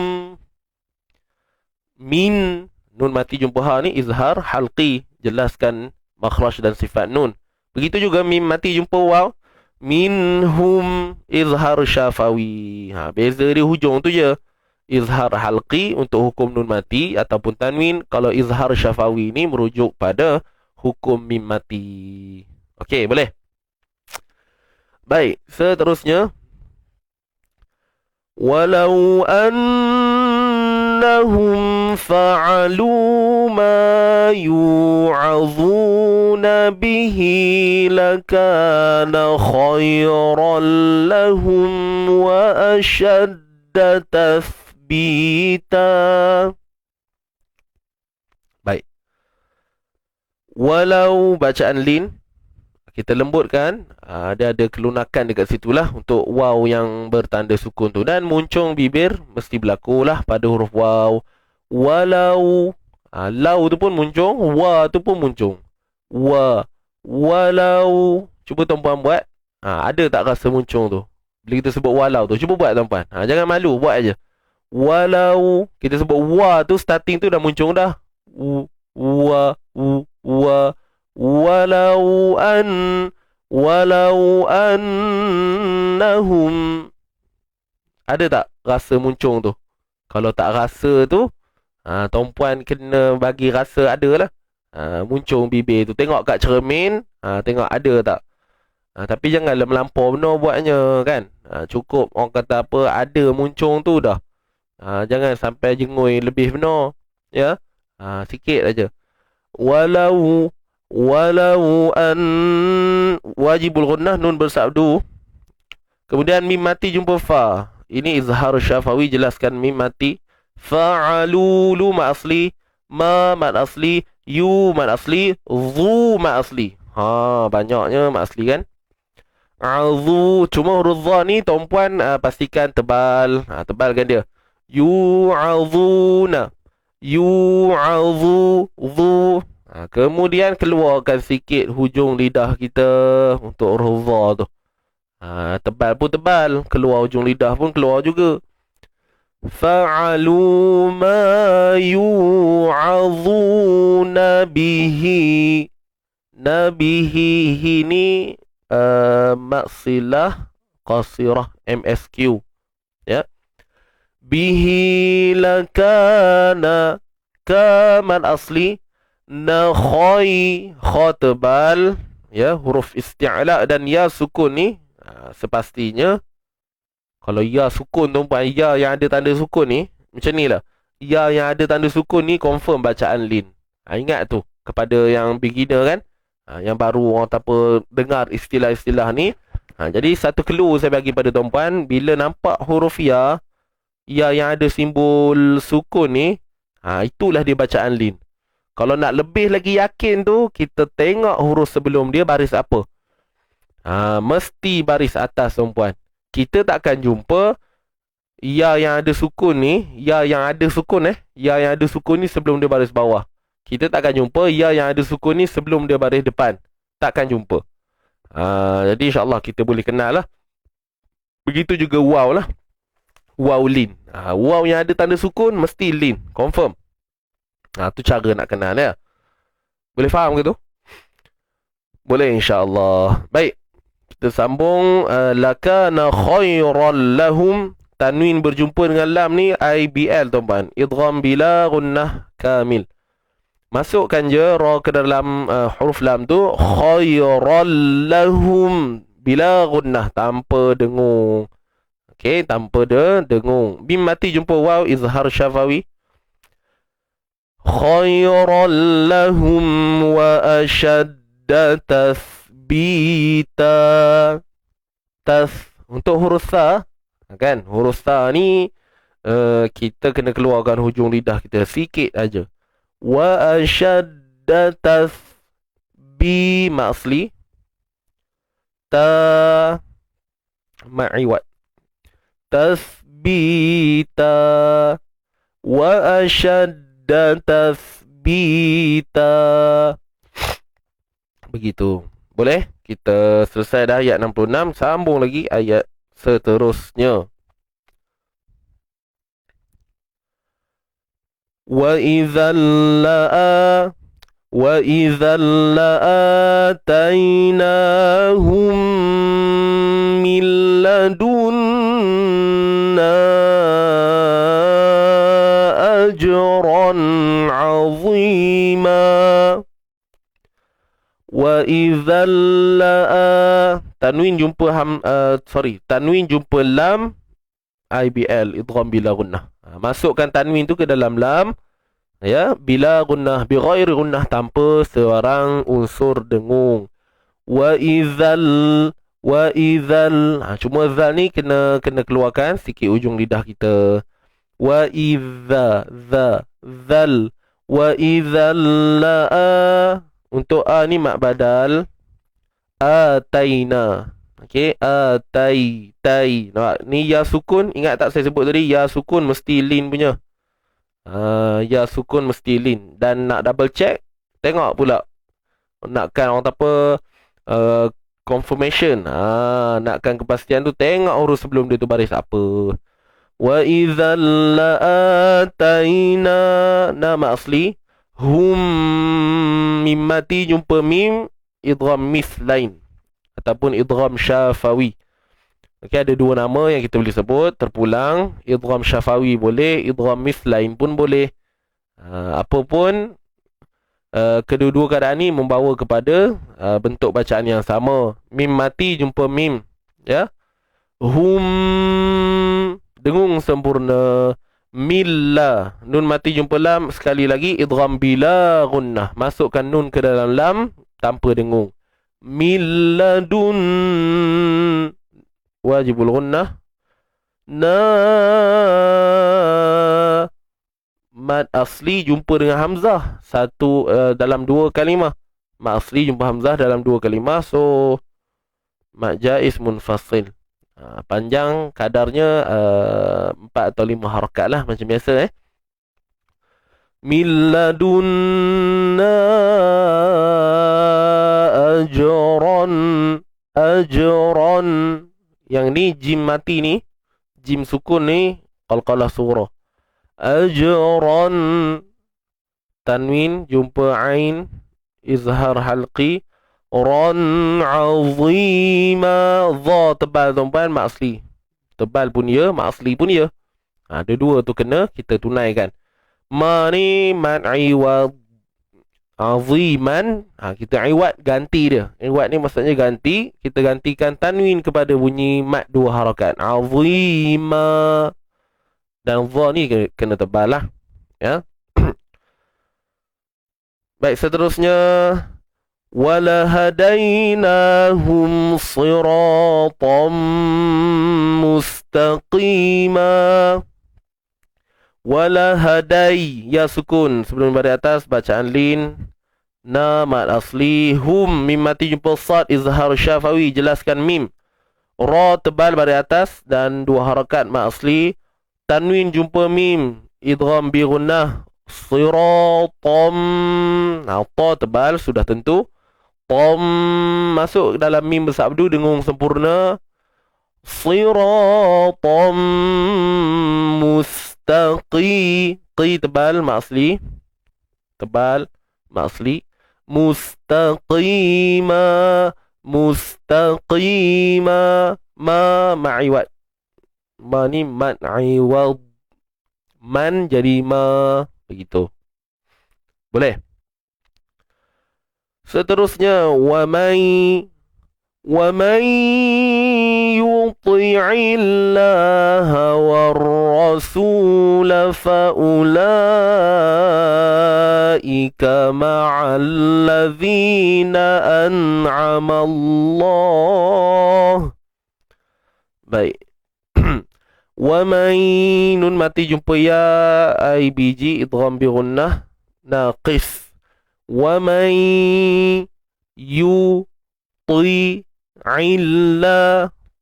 Min, nun mati jumpa ha ni izhar halqi. Jelaskan makhraj dan sifat nun. Begitu juga mim mati jumpa waw. Minhum izhar syafawi. Beza di hujung tu je. Izhar halqi untuk hukum nun mati ataupun tanwin. Kalau izhar syafawi ni merujuk pada hukum mim mati. Okey, boleh? Baik, seterusnya. Walau anna لهم فعلوا ما يوعظون به لكان خيرا لهم وأشد تثبيتا. Baik. Walau bacaan lin kita lembutkan, dia ada kelunakan dekat situlah untuk waw yang bertanda sukun tu, dan muncung bibir mesti berlakulah pada huruf waw. Walau, lau tu pun muncung, wa tu pun muncung. Walau, cuba tuan-puan buat, ada tak rasa muncung tu bila kita sebut walau tu? Cuba buat tuan-puan, jangan malu, buat aja. Walau, kita sebut wa tu, starting tu dah muncung dah. Walau annahum, ada tak rasa muncung tu? Kalau tak rasa tu, tuan-puan kena bagi rasa ada lah. Muncung bibir tu, tengok kat cermin, tengok ada tak. Tapi janganlah melampau benar buatnya kan. Cukup orang kata apa, ada muncung tu dah. Jangan sampai jengui lebih benar, ya. Sikit aja. Walau an, wajibul gunnah, nun bersabdu. Kemudian mim mati jumpa fa. Ini izhar syafawi, jelaskan mim mati. Fa'alu, lu mat asli, ma mat asli, yu mat asli, zu mat asli. Banyaknya mat asli kan. Azu, cuma huruf za ni tuan-puan pastikan tebal. Tebalkan dia. Yu'azuna, yu'azu, zu. Kemudian keluarkan sikit hujung lidah kita untuk huruf za tu. Tebal pun tebal, keluar hujung lidah pun keluar juga. Fa'alu ma yu'azuna bihi. Nabihi ni maksilah qasirah MSQ, ya. Bihi lakana, kaman asli. Nakhoi, kha tebal, ya, huruf isti'la, dan ya sukun ni sepastinya kalau ya sukun tuan-puan, ya yang ada tanda sukun ni macam ni lah. Ya yang ada tanda sukun ni confirm bacaan lin. Ingat tu kepada yang beginner kan, yang baru orang tak apa dengar istilah-istilah ni. Jadi satu clue saya bagi pada tuan-puan, bila nampak huruf ya yang ada simbol sukun ni, itulah dia bacaan lin. Kalau nak lebih lagi yakin tu, kita tengok huruf sebelum dia baris apa. Mesti baris atas tuan-puan. Kita takkan jumpa ya yang ada sukun ni, ya yang ada sukun ya yang ada sukun ni sebelum dia baris bawah. Kita takkan jumpa ya yang ada sukun ni sebelum dia baris depan. Takkan jumpa. Jadi insyaAllah kita boleh kenal lah. Begitu juga waw lah. Waw lin. Waw yang ada tanda sukun mesti lin. Confirm. Tu cara nak kenal ya. Boleh faham ke tu? Boleh insyaAllah. Baik. Kita sambung. Lakana khairan lahum. Tanwin berjumpa dengan lam ni IBL tuan-tuan. Idgham bila gunnah kamil. Masukkan je ra ke dalam huruf lam tu. Khairan lahum. Bila gunnah. Tanpa dengung. Okey, tanpa dengung. Bim mati jumpa waw, izhar syafawi. Khairan lahum wa ashadda tathbita. Untuk huruf sa, kan, huruf sa ni kita kena keluarkan hujung lidah kita sikit aja. Wa ashadda tathbi ma'asli, ta ma'iwat, tathbita, wa ashadda tathbita. Begitu. Boleh? Kita selesai dah ayat 66. Sambung lagi ayat seterusnya. Wa idzal la'atainahum min ladunna ajran 'azima. Wa idzal tanwin jumpa tanwin jumpa lam IBL idgham bila gunnah. Masukkan tanwin tu ke dalam lam, ya, bila gunnah, bi ghairi gunnah, tanpa seorang unsur dengung. Wa idzal, cuma zal ni kena keluarkan sikit ujung lidah kita. Wa idza, zal. Wa idzal la, untuk a ni mak badal, ataina. Okey, tai. Nampak? Ni ya sukun, ingat tak saya sebut tadi, ya sukun mesti lin punya. Ya sukun mesti lin. Dan nak double check, tengok pula. Nakkan orang apa, confirmation. Nakkan kepastian tu, tengok huruf sebelum dia tu baris apa. Wa idzal ataina, nama asli hum, mim mati jumpa mim, idgham mislain ataupun idgham syafawi. Okey, ada dua nama yang kita boleh sebut terpulang. Idgham syafawi boleh, idgham mislain pun boleh. Apa pun, kedua-dua keadaan ni membawa kepada bentuk bacaan yang sama. Mim mati jumpa mim, ya. Hum, dengung sempurna. Milla, nun mati jumpa lam, sekali lagi idgham bila gunnah, masukkan nun ke dalam lam tanpa dengung. Milladun, wajibul gunnah. Mad asli jumpa dengan hamzah satu, dalam dua kalimah. Mad asli jumpa hamzah dalam dua kalimah, so mad jaiz munfasil. Panjang kadarnya 4 atau 5 harakat lah, macam biasa. Milladunna ajran. Yang ni jim mati ni, jim sukun ni qalqalah surah. Ajran, tanwin jumpa ain, izhar halqi. Ran azima, dha tebal tuan-tuan, mak asli tebal pun ya, mak asli pun ya. Dua-dua tu kena kita tunaikan. Ma ni mad iwad, aziman, kita iwad ganti dia. Iwad ni maksudnya ganti, kita gantikan tanwin kepada bunyi mad dua harakat, azima. Dan dha ni kena tebal lah, ya. Baik, seterusnya walahadainahum siratan mustaqima. Walahadai, ya sukun sebelum baris atas, bacaan lin. Na mad asli, hum, mim mati jumpa sad, izhar syafawi, jelaskan mim. Ra tebal baris atas dan dua harakat mad asli. Tanwin jumpa mim, idgham bi gunnah. Siratam, ta tebal sudah tentu. Tom masuk dalam mim bersabdu dengung sempurna. Siratam mustaqi, qi tebal mak asli, tebal mak asli. Mustaqima, ma ma'iwad, ma ni mad iwad, man jadi ma, begitu. Boleh. Seterusnya, wa man yuti'illaha war rasul fa ulaika ma'al ladzina an'ama Allah. Baik. Wa man, nun mati jumpa ya, ai biji, idgham bi gunnah naqis. Wa man yuti'illah,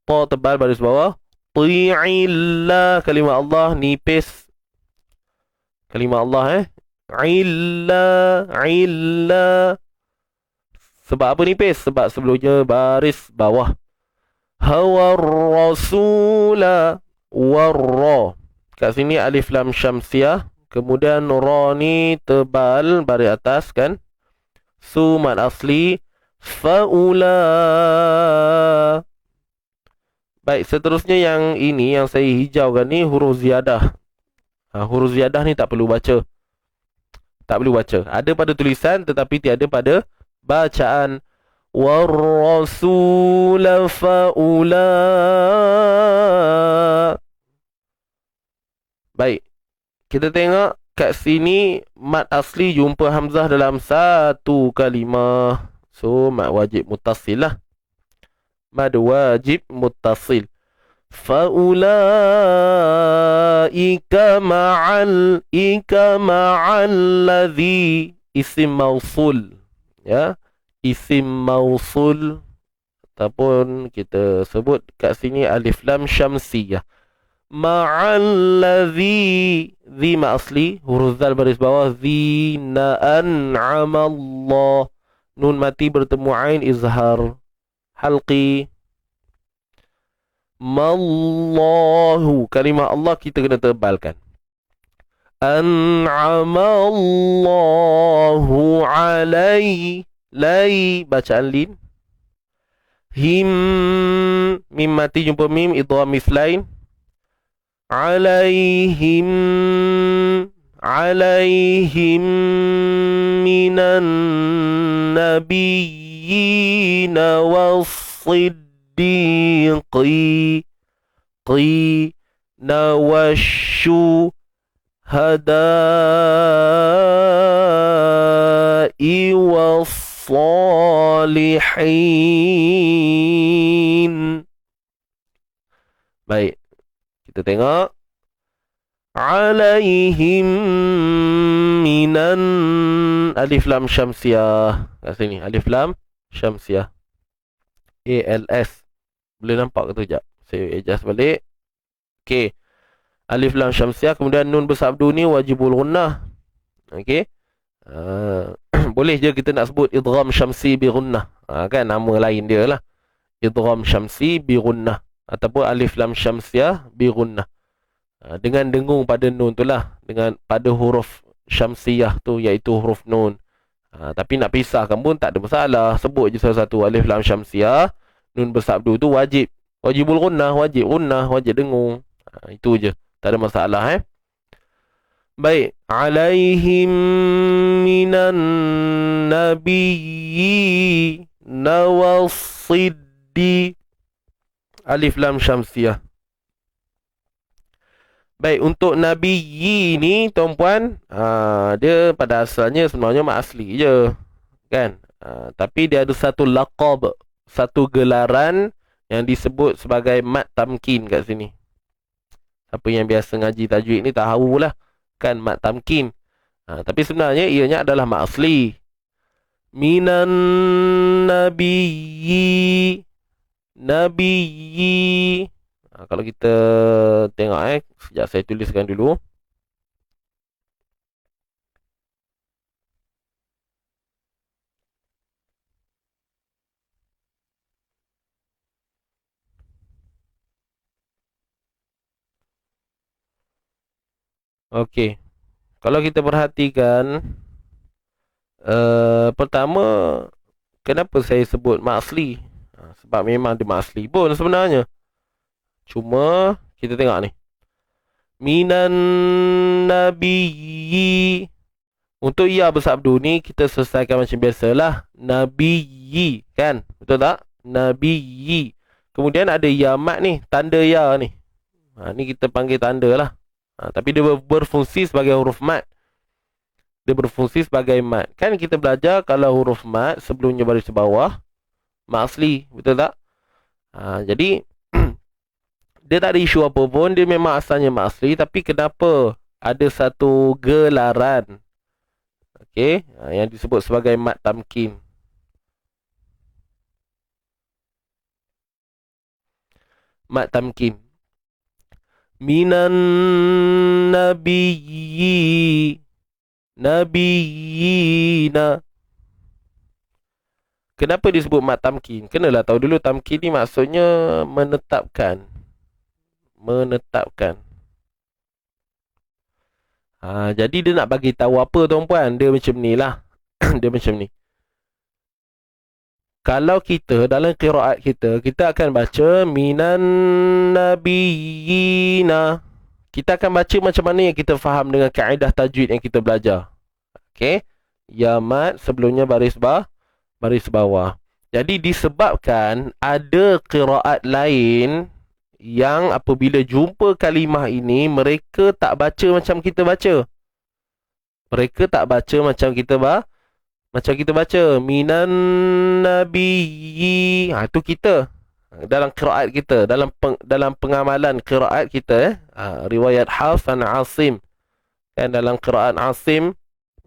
ta tebal baris bawah. Ti'illah, kalimah Allah nipis. Kalimah Allah Illa. Sebab apa nipis? Sebab sebelumnya baris bawah. Hawar rasula warra. Kat sini alif lam syamsiah, kemudian ra ni tebal baris atas kan. Sumat asli faula. Baik, seterusnya yang ini yang saya hijaukan ni huruf ziyadah. Huruf ziyadah ni tak perlu baca. Tak perlu baca. Ada pada tulisan tetapi tiada pada bacaan. War-rasul faula. Baik. kita tengok kat sini mad asli jumpa hamzah dalam satu kalimah. So mad wajib muttasil lah. Mad wajib muttasil. Faulaika ma'al ladzi isim mausul, ya, isim mausul ataupun kita sebut kat sini alif lam syamsiyah. Ma'al ladzi, zi ma asli, huruf zal baris bawah, zi na an'ama Allah, nun mati bertemu ain izhar halqi. Mallahu, kalimah Allah kita kena tebalkan. An'ama Allahu alai, lai bacaan lin. Him, mim mati jumpa mim, idgham mislain. Alaihim, alaihim minan nabiyyina was-siddiqin. Nawashu hadai was-salihin. Baik, kita tengok. Alaihim minan, alif lam syamsiah. Kat sini alif lam syamsiah. ALS. Boleh nampak ke tu? Sekejap saya adjust balik. Okey, alif lam syamsiah, kemudian nun bersabdu ni wajibul gunnah. Okey, boleh je kita nak sebut idgham syamsi bi gunnah, kan nama lain dia lah, idgham syamsi bi gunnah ataupun alif lam syamsiah bi gunnah, dengan dengung pada nun tu lah, dengan pada huruf syamsiyah tu iaitu huruf nun. Tapi nak pisahkan pun tak ada masalah, sebut je salah satu, alif lam syamsiyah, nun bersabdu tu wajib, wajibul gunnah, wajib dengung. Itu je, tak ada masalah. Baik, alaihim minan nabiyyi nawassiddi, alif lam syamsiyah. Baik, untuk nabiyyi ni tuan-puan, dia pada asalnya sebenarnya mak asli je, kan. Tapi dia ada satu laqab, satu gelaran yang disebut sebagai mat tamkin kat sini. Siapa yang biasa ngaji tajwid ni tahulah, kan, mat tamkin. Tapi sebenarnya ianya adalah mat asli. Minan nabiyyi, nabiyyi. Kalau kita tengok, sekejap saya tuliskan dulu. Okey, kalau kita perhatikan, pertama, kenapa saya sebut mat asli? Sebab memang dia mat asli pun sebenarnya. Cuma kita tengok ni, minan nabiyyi, untuk ya bersabdu ni kita selesaikan macam biasalah, nabiyyi, kan, betul tak? Nabiyyi. Kemudian ada ya mat ni, tanda ya ni. Ni kita panggil tanda lah. Tapi dia berfungsi sebagai huruf mat. Dia berfungsi sebagai mat. Kan kita belajar kalau huruf mat sebelumnya baris bawah, mat asli, betul tak? Jadi dia tak ada isu apa pun, dia memang asalnya mat asli, tapi kenapa ada satu gelaran, okey, yang disebut sebagai mat tamkin. Mat tamkin. Minan nabiyyi, nabiyyina. Kenapa disebut mat tamkin? Kenalah tahu dulu, tamkin ni maksudnya menetapkan. Menetapkan. Jadi dia nak bagi tahu apa tuan-puan? Dia macam ni lah. Dia macam ni. Kalau kita dalam qiraat kita, kita akan baca minan nabiyyina. Kita akan baca macam mana yang kita faham dengan kaedah tajwid yang kita belajar. Okey. Ya mat sebelumnya baris bawah. Jadi disebabkan ada qiraat lain yang apabila jumpa kalimah ini, mereka tak baca macam kita baca. Mereka tak baca macam kita baca. Minan nabiyyi. Itu kita. Dalam qiraat kita, dalam pengamalan qiraat kita, riwayat Hafs an Asim. Dan dalam qiraat Asim,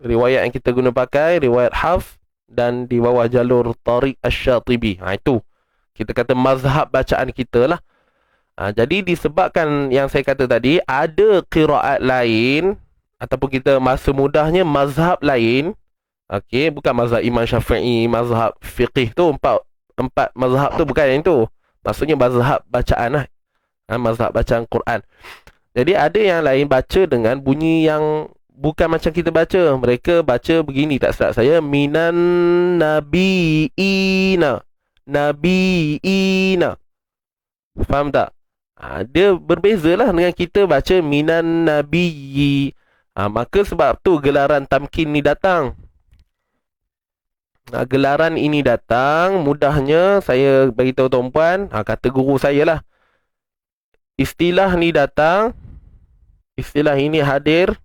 riwayat yang kita guna pakai riwayat Hafs dan di bawah jalur Tariq Asy-Syatibi. Itu kita kata mazhab bacaan kita lah. Jadi disebabkan yang saya kata tadi, ada qiraat lain ataupun kita masa mudahnya mazhab lain. Okey, bukan mazhab Imam Syafi'i, mazhab fiqih tu, empat mazhab tu bukan yang tu. Maksudnya mazhab bacaan lah. Mazhab bacaan Quran. Jadi ada yang lain baca dengan bunyi yang bukan macam kita baca. Mereka baca begini, tak silap saya, minan nabiina. Nabiina. Faham tak? Dia berbezalah dengan kita baca minan nabiyyi. Maka sebab tu gelaran tamkin ni datang. Gelaran ini datang, mudahnya saya beritahu tuan-puan, kata guru saya lah. Istilah ni datang, istilah ini hadir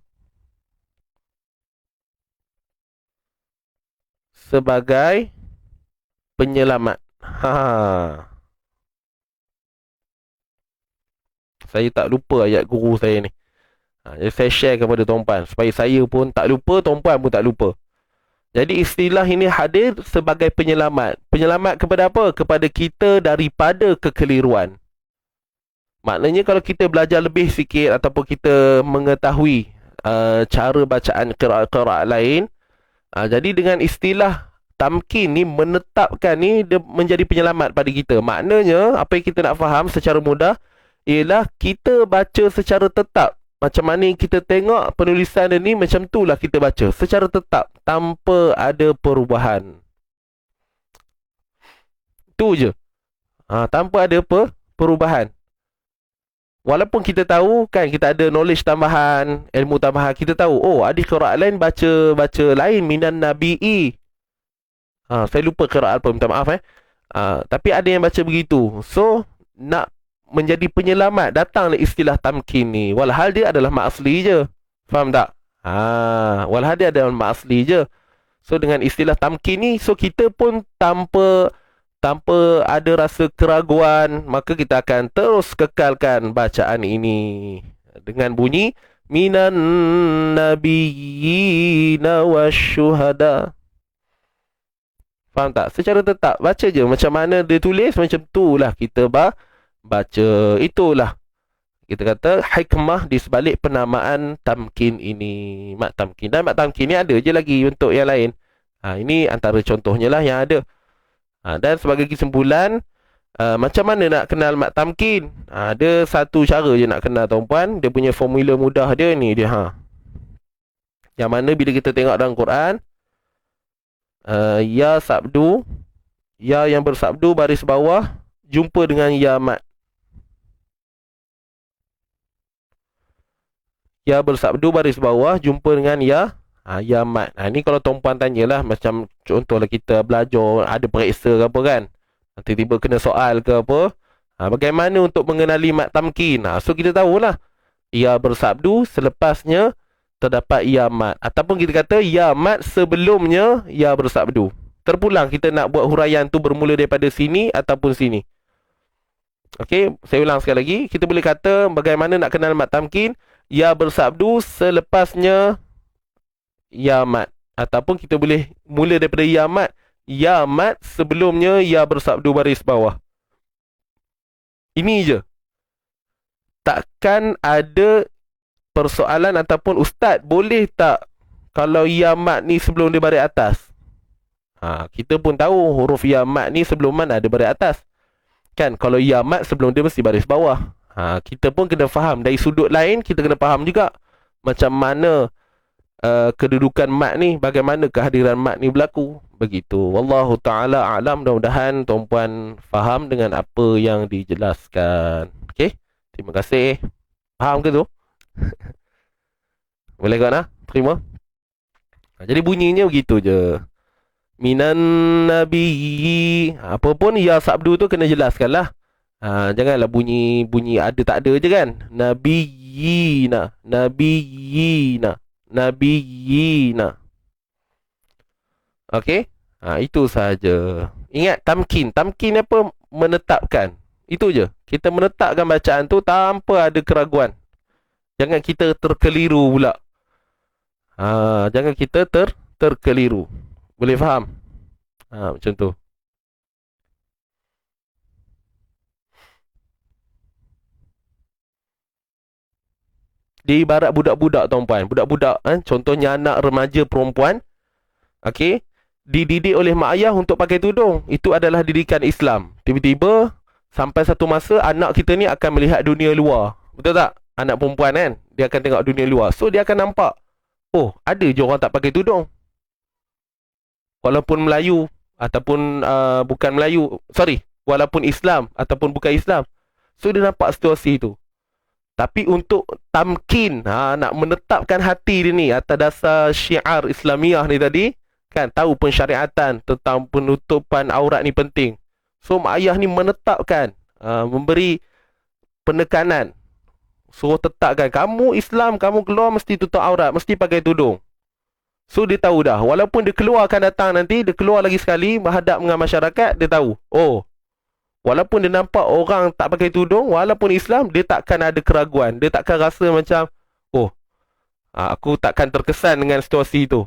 sebagai penyelamat. Saya tak lupa ayat guru saya ni. Jadi saya share kepada tuan-puan supaya saya pun tak lupa, tuan-puan pun tak lupa. Jadi istilah ini hadir sebagai penyelamat. Penyelamat kepada apa? Kepada kita daripada kekeliruan. Maknanya kalau kita belajar lebih sikit ataupun kita mengetahui cara bacaan qiraat lain, jadi dengan istilah tamkin ni, menetapkan ni, dia menjadi penyelamat pada kita. Maknanya apa yang kita nak faham secara mudah ialah kita baca secara tetap. Macam mana kita tengok penulisan dia ni, macam itulah kita baca secara tetap, tanpa ada perubahan. Tu je. Tanpa ada perubahan. Walaupun kita tahu kan, kita ada knowledge tambahan, ilmu tambahan, kita tahu, oh ada qiraat lain baca lain, minan nabi'i. Saya lupa qiraat apa, minta maaf tapi ada yang baca begitu. So nak menjadi penyelamat, datanglah istilah tamkin ni. Walhal dia adalah mak asli je. Faham tak? Walhal dia adalah mak asli je. So dengan istilah tamkin ni, so kita pun tanpa ada rasa keraguan, maka kita akan terus kekalkan bacaan ini dengan bunyi minan nabiyyina wasyuhada. Faham tak? Secara tetap baca je, macam mana dia tulis, macam tu lah kita baca. Itulah kita kata hikmah di sebalik penamaan tamkin ini, mat tamkin. Dan mat tamkin ni ada je lagi bentuk yang lain. Ini antara contohnya lah yang ada. Dan sebagai kesimpulan, macam mana nak kenal mat tamkin? Ada satu cara je nak kenal, tuan-puan. Dia punya formula mudah dia ni dia. Yang mana bila kita tengok dalam Quran, ya sabdu, ya yang bersabdu baris bawah jumpa dengan ya mat. Ya bersabdu baris bawah jumpa dengan ya mat. Ni kalau tuan-puan tanyalah, macam contohlah kita belajar, ada periksa ke apa kan, tiba-tiba kena soal ke apa, bagaimana untuk mengenali mat tamkin. So kita tahulah, ya bersabdu selepasnya terdapat ya mat, ataupun kita kata ya mat sebelumnya ya bersabdu. Terpulang kita nak buat huraian tu bermula daripada sini ataupun sini. Okey, saya ulang sekali lagi. Kita boleh kata bagaimana nak kenal mat tamkin, ya bersabdu selepasnya ya mat, ataupun kita boleh mula daripada ya mat sebelumnya ya bersabdu baris bawah. Ini je. Takkan ada persoalan ataupun ustaz boleh tak kalau ya mat ni sebelum dia baris atas? Kita pun tahu huruf ya mat ni sebelum mana ada baris atas. Kan kalau ya mat sebelum dia mesti baris bawah. Kita pun kena faham dari sudut lain, kita kena faham juga macam mana kedudukan mat ni, bagaimana kehadiran mat ni berlaku. Begitu. Wallahu ta'ala a'lam. Mudah-mudahan tuan-puan faham dengan apa yang dijelaskan. Okey. Terima kasih. Faham ke tu? Boleh kau nak? Terima. Jadi bunyinya begitu je. Minan nabiyyi. Apa pun ya sabdu tu kena jelaskan lah. Janganlah bunyi ada tak ada je kan. Nabiyina, nabiyina, nabiyina. Okey? Itu saja. Ingat tamkin. Tamkin apa? Menetapkan. Itu je. Kita menetapkan bacaan tu tanpa ada keraguan. Jangan kita terkeliru pula. Jangan kita terkeliru. Boleh faham? Macam tu. Dia ibarat budak-budak tuan-puan. Budak-budak contohnya anak remaja perempuan, okey, dididik oleh mak ayah untuk pakai tudung. Itu adalah didikan Islam. Tiba-tiba sampai satu masa anak kita ni akan melihat dunia luar. Betul tak? Anak perempuan kan, dia akan tengok dunia luar. So dia akan nampak, oh, ada je orang tak pakai tudung. Walaupun Melayu ataupun bukan Melayu, walaupun Islam ataupun bukan Islam. So dia nampak situasi itu. Tapi untuk tamkin, nak menetapkan hati dia ni atas dasar syiar Islamiah ni tadi, kan, tahu pensyariatan tentang penutupan aurat ni penting. So mak ayah ni menetapkan, memberi penekanan, suruh tetapkan, kamu Islam, kamu keluar mesti tutup aurat, mesti pakai tudung. So dia tahu dah, walaupun dia keluar akan datang nanti, dia keluar lagi sekali berhadap dengan masyarakat, dia tahu, oh, walaupun dia nampak orang tak pakai tudung, walaupun Islam, dia takkan ada keraguan. Dia takkan rasa macam, oh, aku takkan terkesan dengan situasi itu.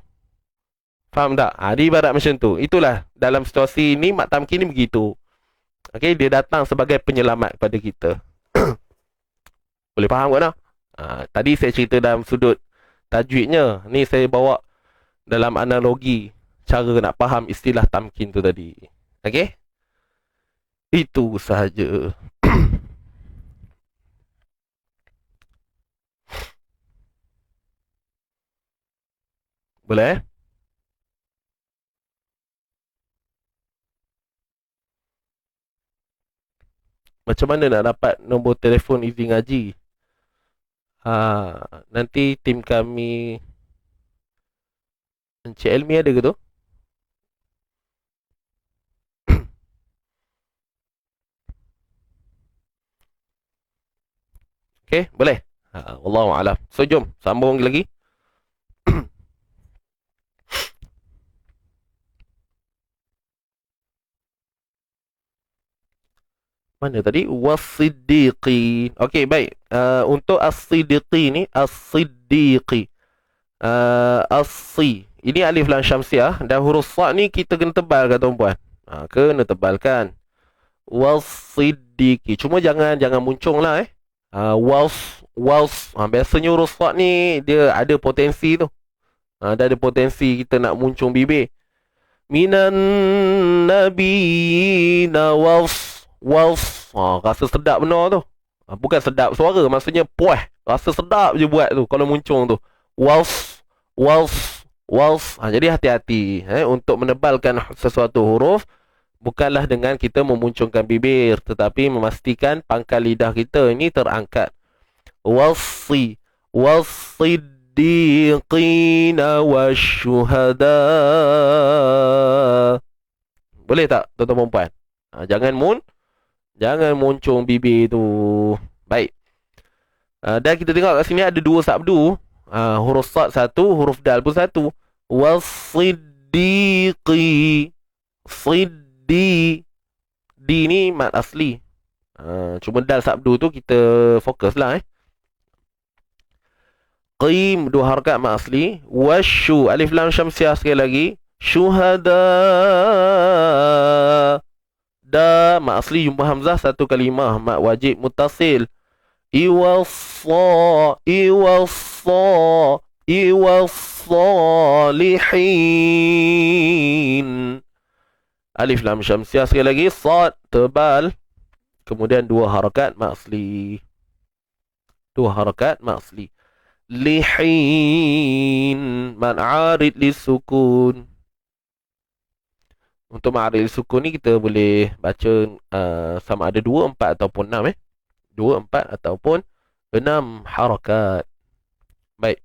Faham tak? Dia ibarat macam tu. Itulah, dalam situasi ini, mak tamkin ni begitu. Okay, dia datang sebagai penyelamat kepada kita. Boleh faham tak? Tadi saya cerita dalam sudut tajwidnya. Ni saya bawa dalam analogi cara nak faham istilah tamkin tu tadi. Okay? Itu sahaja. Boleh? Macam mana nak dapat nombor telefon izin ngaji? Nanti tim kami, Encik Elmi ada ke tu? Okay, boleh? Wallahualam. So jom, sambung lagi. Mana tadi? Was-siddiqi. Okey, baik. Untuk as-siddiqi ni, as-siddiqi. As-si. Ini alif lam syamsiah. Dan huruf sa' ni kita kena tebalkan, tuan-puan. Kena tebalkan. Was-siddiqi. Cuma jangan muncung lah was. Biasanya huruf sa' ni, dia ada potensi tu. Dia ada potensi kita nak muncung bibir. Minan nabiyina rasa sedap benar tu. Bukan sedap suara, maksudnya puas. Rasa sedap je buat tu kalau muncung tu. Wals. Jadi hati-hati untuk menebalkan sesuatu huruf. Bukanlah dengan kita memuncungkan bibir, tetapi memastikan pangkal lidah kita ini terangkat. Wassiddiqina wasyuhada. Boleh tak tuan-tuan perempuan? Jangan muncung bibir tu. Baik. Dan kita tengok kat sini ada dua sabdu. Huruf sad satu, huruf dal pun satu. Wasiddiqi. Siddi. Di ni mat asli. Cuma dal sabdu tu kita fokus lah Qim, dua harakat mat asli. Wasyu, alif lam syamsiah sekali lagi. Syuhada. Da, mat asli jumpa hamzah satu kalimah, mat wajib mutasil. Iwassalihin. Alif lam syamsiah sekali lagi, sad tebal, kemudian dua harakat mat asli. Lihin, mat arid lisukun. Untuk ma'aril sukun ni kita boleh baca sama ada 2, 4 ataupun 6 2, 4 ataupun 6 harakat. Baik.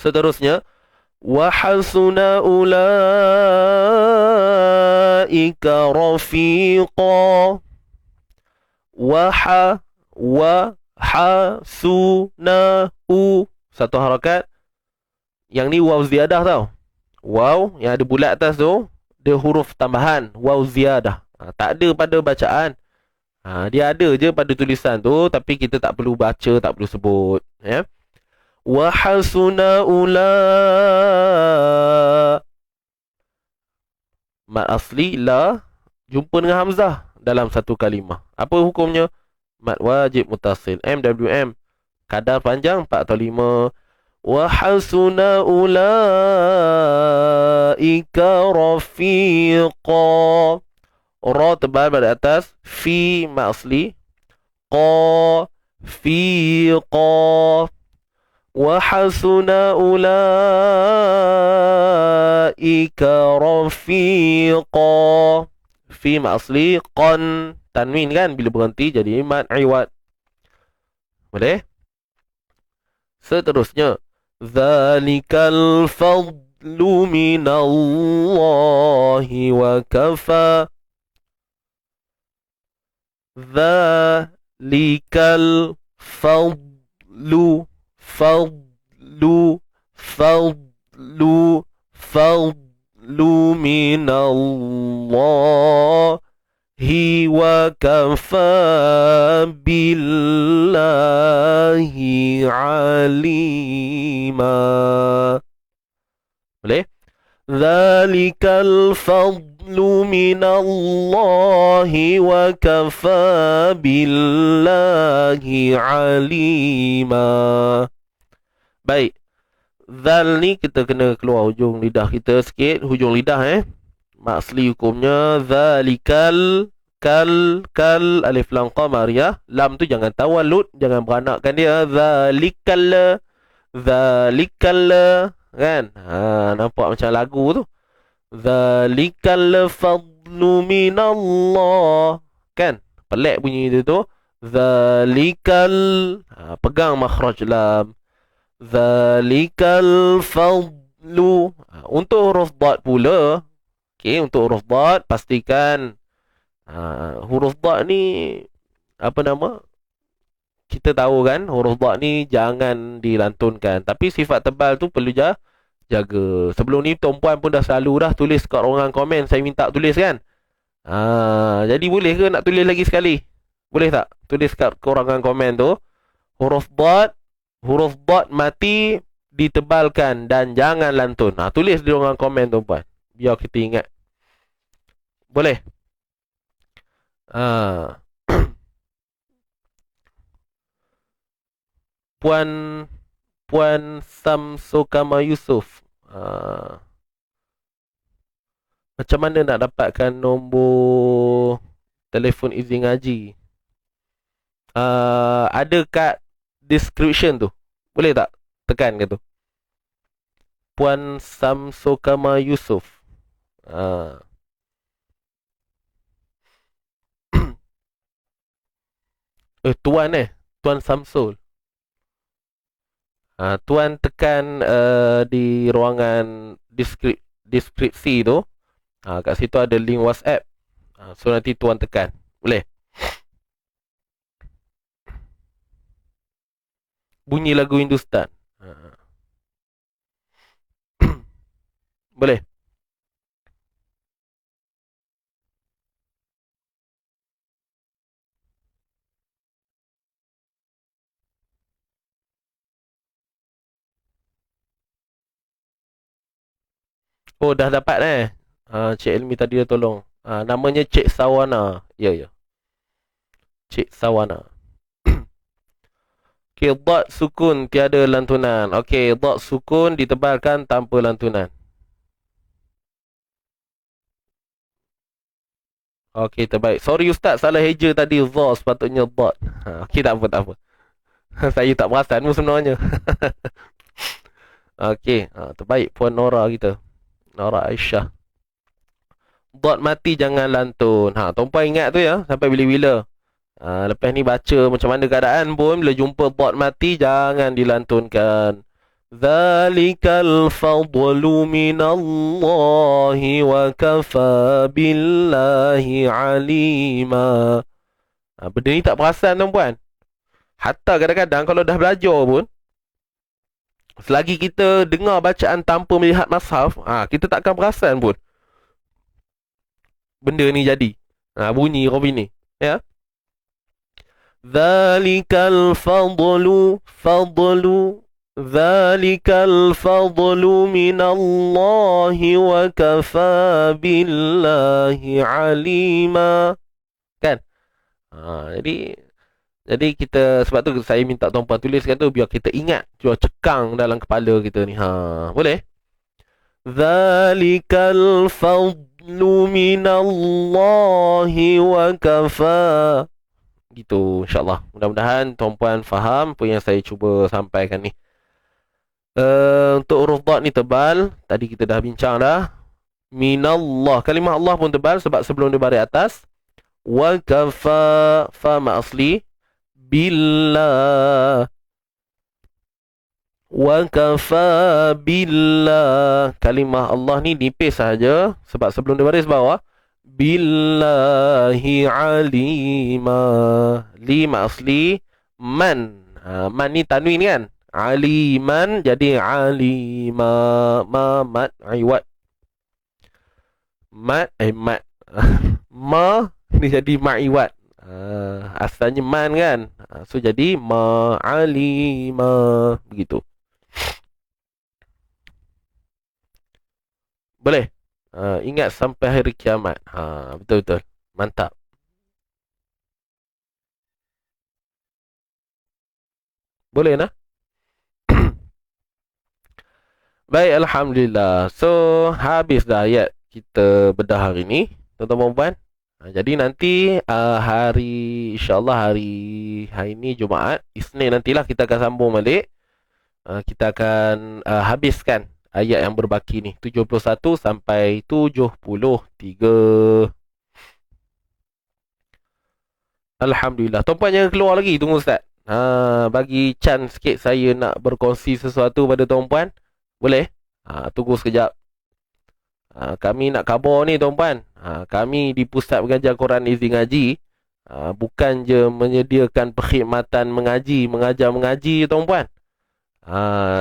Seterusnya, wa hasuna ulaika rafiqa. Wa hasunahu. Satu harakat. Yang ni waw ziyadah tau. Waw yang ada bulat atas tu, dia huruf tambahan, waw ziyadah. Tak ada pada bacaan. Dia ada je pada tulisan tu, tapi kita tak perlu baca, tak perlu sebut, ya. Wa hasuna mat asli la jumpa dengan hamzah dalam satu kalimah. Apa hukumnya? Mat wajib mutasil. MWM. Kadar panjang 4 atau 5. Wa hasuna ulaika rafiqa. Ra tebal pada atas. Fi mat asli. Qa fiqa. Wa hasuna ulaika rafiqa. Fi mat asli. Qan. Tanwin kan, bila berhenti jadi mat iwad. Boleh? Seterusnya, zalikal fadlu minallahi wa kafa. Zalikal fadlu minallahi wa kafa billahi alima. Boleh? Zalikal fadlu minallahi wa kafa billahi alima. Baik. Zal ni kita kena keluar hujung lidah kita sikit. Hujung lidah mak asli hukumnya zalikal kal alif lam qamariyah. Lam tu jangan tawallud, jangan beranakkan dia. Zalikal kan. Nampak macam lagu tu. Zalikal fadlu minallah. Kan? Pelik bunyi dia tu. Zalikal pegang makhraj lam. Zalikal fadlu. Untuk huruf dad pula. Okey, untuk huruf dad pastikan huruf dad ni apa nama? Kita tahu kan huruf dad ni jangan dilantunkan. Tapi sifat tebal tu perlu jaga. Sebelum ni tuan-puan pun dah selalu dah tulis kat ruangan komen, saya minta tulis kan. Jadi boleh ke nak tulis lagi sekali? Boleh tak? Tulis kat ruangan komen tu huruf dad mati ditebalkan dan jangan lantun. Tulis di ruangan komen tuan-puan. Biar kita ingat. Boleh? Puan Samsokama Yusof. Macam mana nak dapatkan nombor telefon izin ngaji? Ada kat description tu. Boleh tak? Tekan ke tu. Puan Samsokama Yusof. Tuan Samsul. Tuan tekan di ruangan deskripsi tu. Kat situ ada link WhatsApp. So nanti tuan tekan. Boleh? Bunyi lagu Hindustan. Boleh? Oh, dah dapat Cik Elmi tadi dah tolong. Namanya Cik Sawana. Ya. Cik Sawana. Okey, dot sukun tiada lantunan. Okey, dot sukun ditebalkan tanpa lantunan. Okey, terbaik. Sorry Ustaz, salah heja tadi. Dha sepatutnya dot. Okey, tak apa. Saya tak perasan pun sebenarnya. Okey, terbaik Puan Nora kita. Nora Aisyah. Dot mati jangan lantun. Tuan-puan ingat tu ya, sampai bila-bila. Lepas ni baca macam mana keadaan pun, bila jumpa dot mati jangan dilantunkan. Zalikal fadlu minallahi wa kafa billahi alima. Benda ni tak perasan tuan-puan. Hatta kadang-kadang kalau dah belajar pun, selagi kita dengar bacaan tanpa melihat mushaf, kita takkan perasan pun benda ni jadi. Bunyi Rabi ni. Ya. Zalikal fadlu Zalikal fadlu minallahi wa kafa billahi alima. Kan? Jadi kita, sebab tu saya minta tuan-puan tuliskan tu biar kita ingat, biar cekang dalam kepala kita ni. Boleh? Zalikal fadlu minallahi wa kafa. Gitu, insyaAllah. Mudah-mudahan tuan-puan faham apa yang saya cuba sampaikan ni. Untuk huruf dad ni tebal. Tadi kita dah bincang dah. Minallah. Kalimah Allah pun tebal sebab sebelum dia baris atas. Wa kafa. Fa ma asli. Billah. Wa kafa billah. Kalimah Allah ni nipis saja sebab sebelum dia baris bawah. Billahi alima. Lima asli. Man. Man ni tanwin kan? Aliman jadi alima. Mat iwat. Mat ma ni jadi ma'iwat. Asalnya man kan. So jadi ma'alima. Begitu. Boleh? Ingat sampai hari kiamat. Betul-betul. Mantap. Boleh nah? Baik, Alhamdulillah. So, habis dah ayat kita bedah hari ni, tuan-tuan dan puan. Jadi nanti insyaAllah hari ni Jumaat, Isnin nantilah kita akan sambung balik. Kita akan habiskan ayat yang berbaki ni, 71 sampai 73. Alhamdulillah. Tuan-puan jangan keluar lagi, tunggu Ustaz. Bagi chance sikit saya nak berkongsi sesuatu pada tuan-puan. Boleh? Tunggu sekejap. Kami nak khabar ni tuan-puan. Kami di Pusat Pengajian Quran Izin Ngaji, bukan je menyediakan perkhidmatan mengajar mengaji tuan-puan.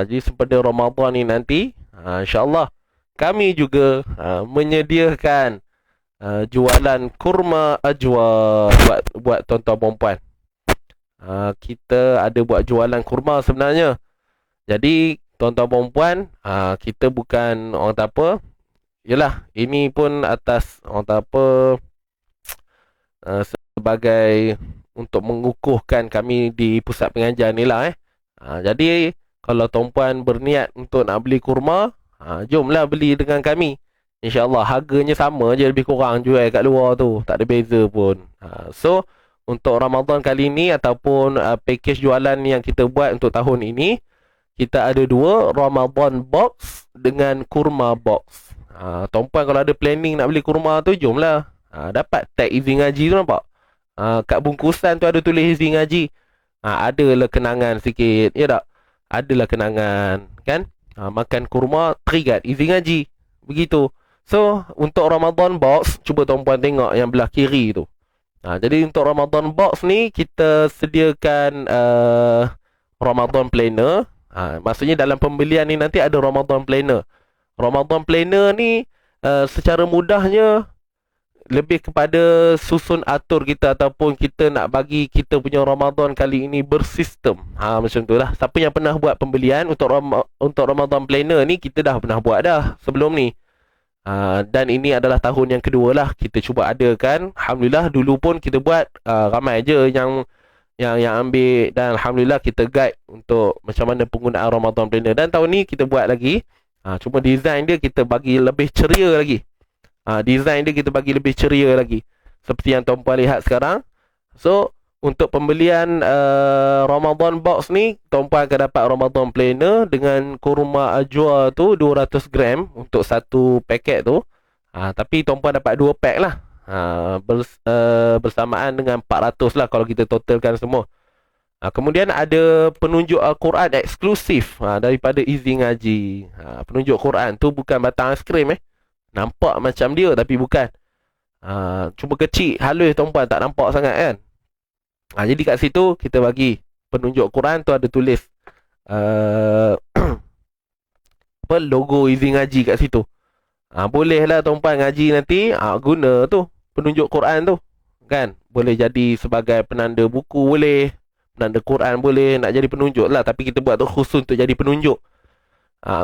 Jadi sempena Ramadan ni nanti, insyaAllah kami juga menyediakan jualan kurma ajwa buat tuan-tuan perempuan. Kita ada buat jualan kurma sebenarnya. Jadi tuan-tuan perempuan, kita bukan orang tak apa. Yelah, ini pun atas orang tak apa, sebagai untuk mengukuhkan kami di pusat pengajian ni lah. Jadi kalau tuan-puan berniat untuk nak beli kurma, jomlah beli dengan kami. InsyaAllah harganya sama je, lebih kurang jual kat luar tu, tak ada beza pun. So untuk Ramadan kali ni ataupun package jualan yang kita buat untuk tahun ini, kita ada dua, Ramadan box dengan kurma box. Tuan-puan kalau ada planning nak beli kurma tu, jomlah. Dapat tag izin ngaji tu nampak? Kat bungkusan tu ada tulis izin ngaji. Adalah kenangan sikit, ya tak? Adalah kenangan, kan? Makan kurma teringat izin ngaji. Begitu. So untuk Ramadan box, cuba tuan-puan tengok yang belah kiri tu. Jadi untuk Ramadan box ni, kita sediakan Ramadan planner. Maksudnya dalam pembelian ni nanti ada Ramadan planner. Ramadan planner ni secara mudahnya lebih kepada susun atur kita, ataupun kita nak bagi kita punya Ramadan kali ini bersistem. Macam tu lah. Siapa yang pernah buat pembelian untuk Ramadan planner ni, kita dah pernah buat dah sebelum ni. Dan ini adalah tahun yang kedua lah kita cuba adakan. Alhamdulillah dulu pun kita buat, ramai je yang ambil, dan Alhamdulillah kita guide untuk macam mana penggunaan Ramadan planner. Dan tahun ni kita buat lagi. Cuma design dia kita bagi lebih ceria lagi. Design dia kita bagi lebih ceria lagi, seperti yang tuan-puan lihat sekarang. So untuk pembelian Ramadan box ni, tuan-puan akan dapat Ramadan planner dengan kurma ajwa tu 200 gram untuk satu paket tu. Tapi tuan-puan dapat 2 pack lah. Bersamaan dengan 400 lah kalau kita totalkan semua. Kemudian ada penunjuk Al-Quran eksklusif daripada izin ngaji. Penunjuk Quran tu bukan batang aiskrim Nampak macam dia tapi bukan. Cuma kecil, halus tuan-puan, tak nampak sangat kan. Jadi kat situ kita bagi penunjuk Quran tu ada tulis logo izin ngaji kat situ. Boleh lah tuan-puan ngaji nanti guna tu penunjuk Quran tu kan. Boleh jadi sebagai penanda buku boleh, penanda Quran boleh, nak jadi penunjuk lah. Tapi kita buat tu khusus untuk jadi penunjuk.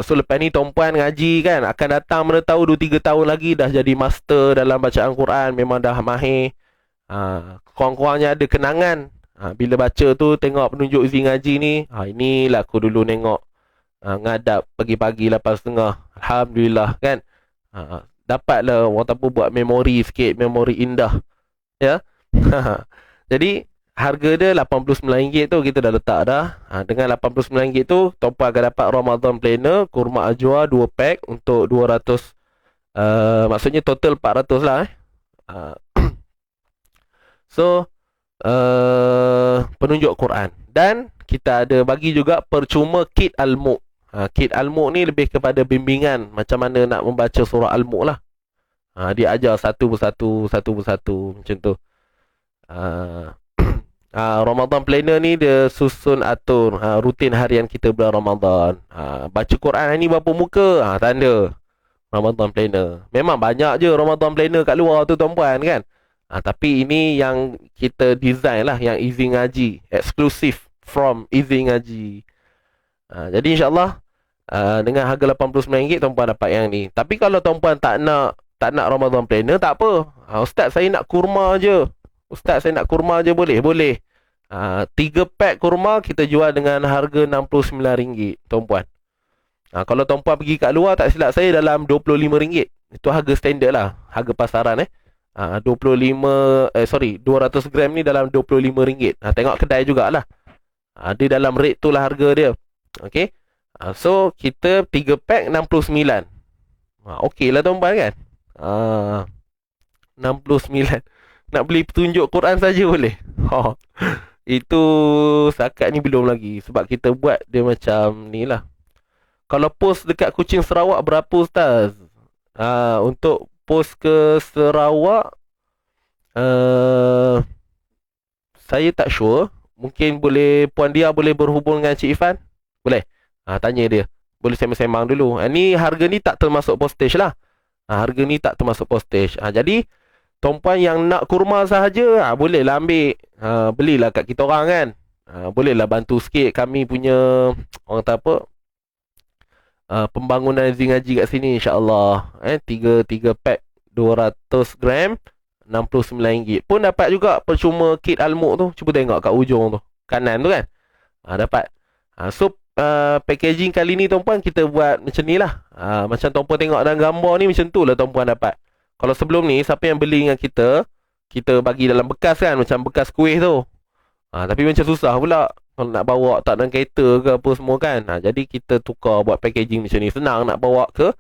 So lepas ni tuan-puan ngaji kan, akan datang mana tahu 2-3 tahun lagi dah jadi master dalam bacaan Quran, memang dah mahir. Kurang-kurangnya ada kenangan. Bila baca tu tengok penunjuk izin ngaji ni, inilah aku dulu tengok ngadap pagi-pagi 8.30. Alhamdulillah kan. Dapatlah orang tahu buat memori sikit, memori indah. Ya. Jadi harga dia RM89 tu kita dah letak dah. Dengan RM89 tu tuan-puan akan dapat Ramadan Planner, kurma ajwa 2 pack untuk 200. Maksudnya total 400 lah So penunjuk Quran. Dan kita ada bagi juga percuma kit Al-Muq. Kit Al-Muq ni lebih kepada bimbingan macam mana nak membaca surah Al-Muq lah. Dia ajar satu persatu macam tu. Ramadan Planner ni dia susun atur rutin harian kita bulan Ramadan. Baca Quran hari ni berapa muka? Tanda Ramadan Planner. Memang banyak je Ramadan Planner kat luar tu tuan-puan kan. Tapi ini yang kita design lah, yang izin ngaji, eksklusif from izin ngaji. Jadi insyaAllah dengan harga RM89 tuan-puan dapat yang ni. Tapi kalau tuan-puan tak nak Ramadan Planner, tak apa. Ustaz saya nak kurma je. Ustaz saya nak kurma je boleh? Boleh. 3 pack kurma kita jual dengan harga RM69 tuan-puan. Kalau tuan-puan pergi kat luar, tak silap saya dalam RM25. Itu harga standard lah, harga pasaran 200 gram ni dalam RM25. Tengok kedai jugalah. Dia dalam rate tu lah harga dia. Okay. So kita 3 pack RM69. Okey lah tuan-puan kan. 69. Nak beli petunjuk Quran saja boleh. Itu setakat ni belum lagi. Sebab kita buat dia macam ni lah. Kalau post dekat Kuching Sarawak berapa Ustaz? Untuk post ke Sarawak, saya tak sure. Mungkin boleh Puan Dia boleh berhubung dengan Cik Ifan. Boleh? Tanya dia. Boleh sembang-sembang dulu. Ni harga ni tak termasuk postage lah. Harga ni tak termasuk postage. Jadi tuan-puan yang nak kurma sahaja, bolehlah ambil. Belilah kat kita orang kan. Bolehlah bantu sikit kami punya orang kata apa, pembangunan izin ngaji kat sini insya-Allah. 3 pack 200 gram RM69 pun dapat juga percuma kit Al-Muq tu. Cuba tengok kat ujung tu, kanan tu kan. Dapat. So packaging kali ni tuan-puan kita buat macam ni lah. Macam tuan-puan tengok dalam gambar ni, macam tu lah tuan-puan dapat. Kalau sebelum ni siapa yang beli dengan kita bagi dalam bekas kan, macam bekas kuih tu. Tapi macam susah pula kalau nak bawa tak dalam kereta ke apa semua kan. Jadi kita tukar buat packaging macam ni. Senang nak bawa ke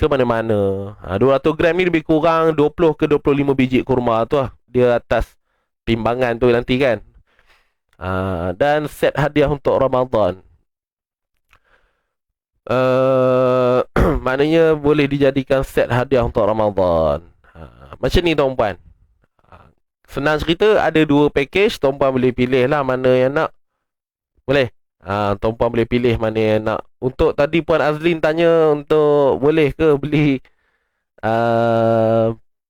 mana-mana. 200 gram ni lebih kurang 20 ke 25 biji kurma tu lah. Dia atas timbangan tu nanti kan. Dan set hadiah untuk Ramadan. Maknanya boleh dijadikan set hadiah untuk Ramadan. Macam ni tuan-puan. Senang cerita, ada 2 package. Tuan-puan boleh pilih lah mana yang nak. Boleh. Tuan-puan boleh pilih mana yang nak. Untuk tadi Puan Azlin tanya untuk boleh ke beli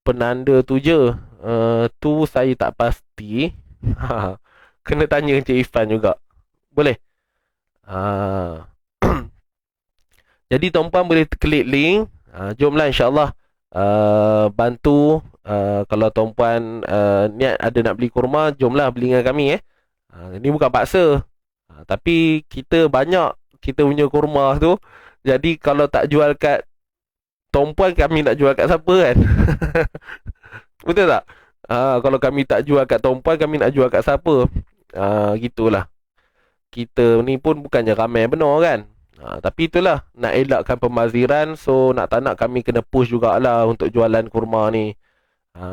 penanda tu je. Tu saya tak pasti. Kena tanya Encik Ifan juga. Boleh. Jadi tuan-puan boleh klik link. Jomlah insyaAllah bantu. Kalau tuan-puan niat ada nak beli kurma, jomlah beli dengan kami. Ini bukan paksa. Tapi kita banyak kita punya kurma tu. Jadi kalau tak jual kat tuan-puan, kami nak jual kat siapa kan? Betul tak? Kalau kami tak jual kat tuan-puan, kami nak jual kat siapa? Gitulah. Kita ni pun bukannya ramai benar kan? Tapi itulah, nak elakkan pemaziran. So nak tak nak kami kena push jugalah untuk jualan kurma ni.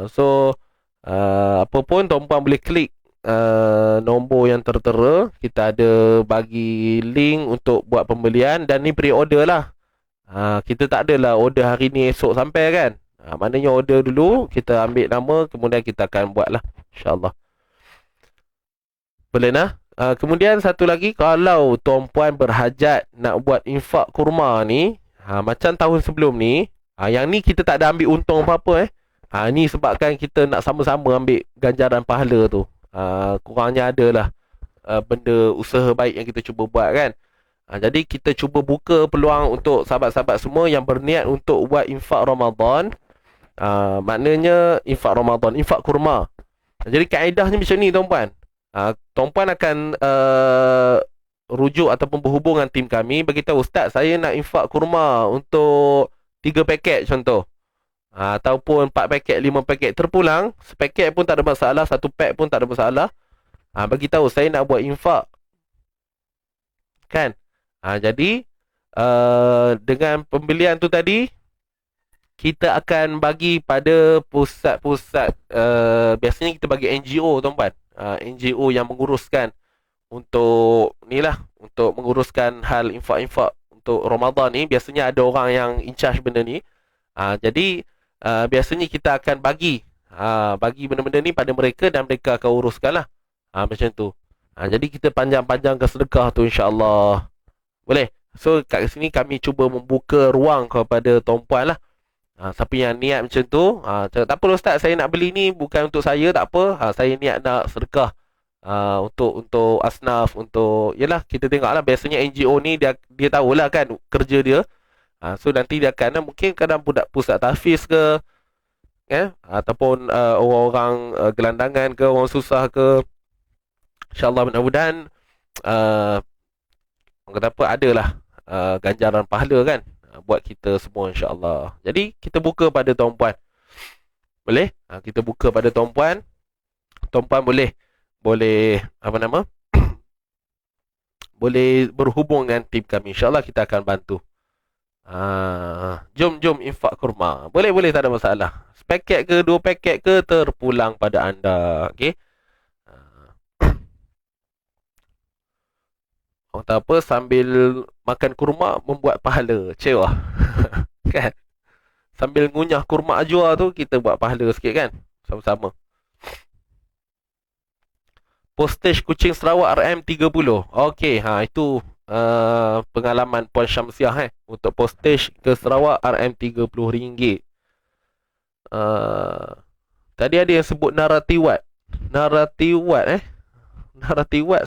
So apa pun tuan-puan boleh klik nombor yang tertera. Kita ada bagi link untuk buat pembelian. Dan ni pre-order lah. Kita tak adalah order hari ni esok sampai kan. Maknanya order dulu, kita ambil nama, kemudian kita akan buat lah, InsyaAllah. Boleh nah? Kemudian satu lagi, kalau tuan-puan berhajat nak buat infak kurma ni, macam tahun sebelum ni, yang ni kita tak ada ambil untung apa-apa ni sebabkan kita nak sama-sama ambil ganjaran pahala tu. Kurangnya adalah benda usaha baik yang kita cuba buat kan. Jadi kita cuba buka peluang untuk sahabat-sahabat semua yang berniat untuk buat infak Ramadan. Maknanya infak Ramadan, infak kurma. Jadi kaedahnya macam ni tuan-puan. Tuan-puan akan rujuk ataupun berhubung dengan tim kami, beritahu, Ustaz, saya nak infak kurma untuk 3 paket contoh. Ataupun 4 paket, 5 paket, terpulang sepaket pun tak ada masalah, 1 pack pun tak ada masalah. Beritahu saya nak buat infak kan. Jadi dengan pembelian tu tadi, kita akan bagi pada pusat-pusat, biasanya kita bagi NGO tuan-puan, NGO yang menguruskan untuk ni lah, untuk menguruskan hal infak-infak untuk Ramadan ni. Biasanya ada orang yang in charge benda ni. Jadi biasanya kita akan bagi benda-benda ni pada mereka dan mereka akan uruskan lah. Macam tu. Jadi kita panjang-panjangkan sedekah tu insya-Allah. Boleh. So kat sini kami cuba membuka ruang kepada tuan-puan lah. Siapa yang niat macam tu, cakap, tak apa Ustaz, saya nak beli ni bukan untuk saya, tak apa. Saya niat nak sedekah untuk asnaf, untuk, yalah, kita tengoklah biasanya NGO ni dia tahulah kan kerja dia. So nanti dia akan mungkin kadang budak pusat tahfiz ke, ataupun orang-orang gelandangan ke, orang susah ke. InsyaAllah mudah-mudahan orang kata apa, adalah ganjaran pahala kan buat kita semua insya-Allah. Jadi kita buka pada tuan-puan. Boleh? Kita buka pada tuan-puan. Tuan-puan boleh apa nama? Boleh berhubung dengan tim kami. InsyaAllah kita akan bantu. Jom infak kurma. Boleh, tak ada masalah. Sepaket ke 2 paket ke, terpulang pada anda. Okey. Orang tak apa, sambil makan kurma membuat pahala. Cewa. Kan? Sambil ngunyah kurma ajwa tu, kita buat pahala sikit kan? Sama-sama. Postage kucing Sarawak RM30. Okey, itu pengalaman Puan Syamsiah untuk postage ke Sarawak RM30. Tadi ada yang sebut Naratiwat. Naratiwat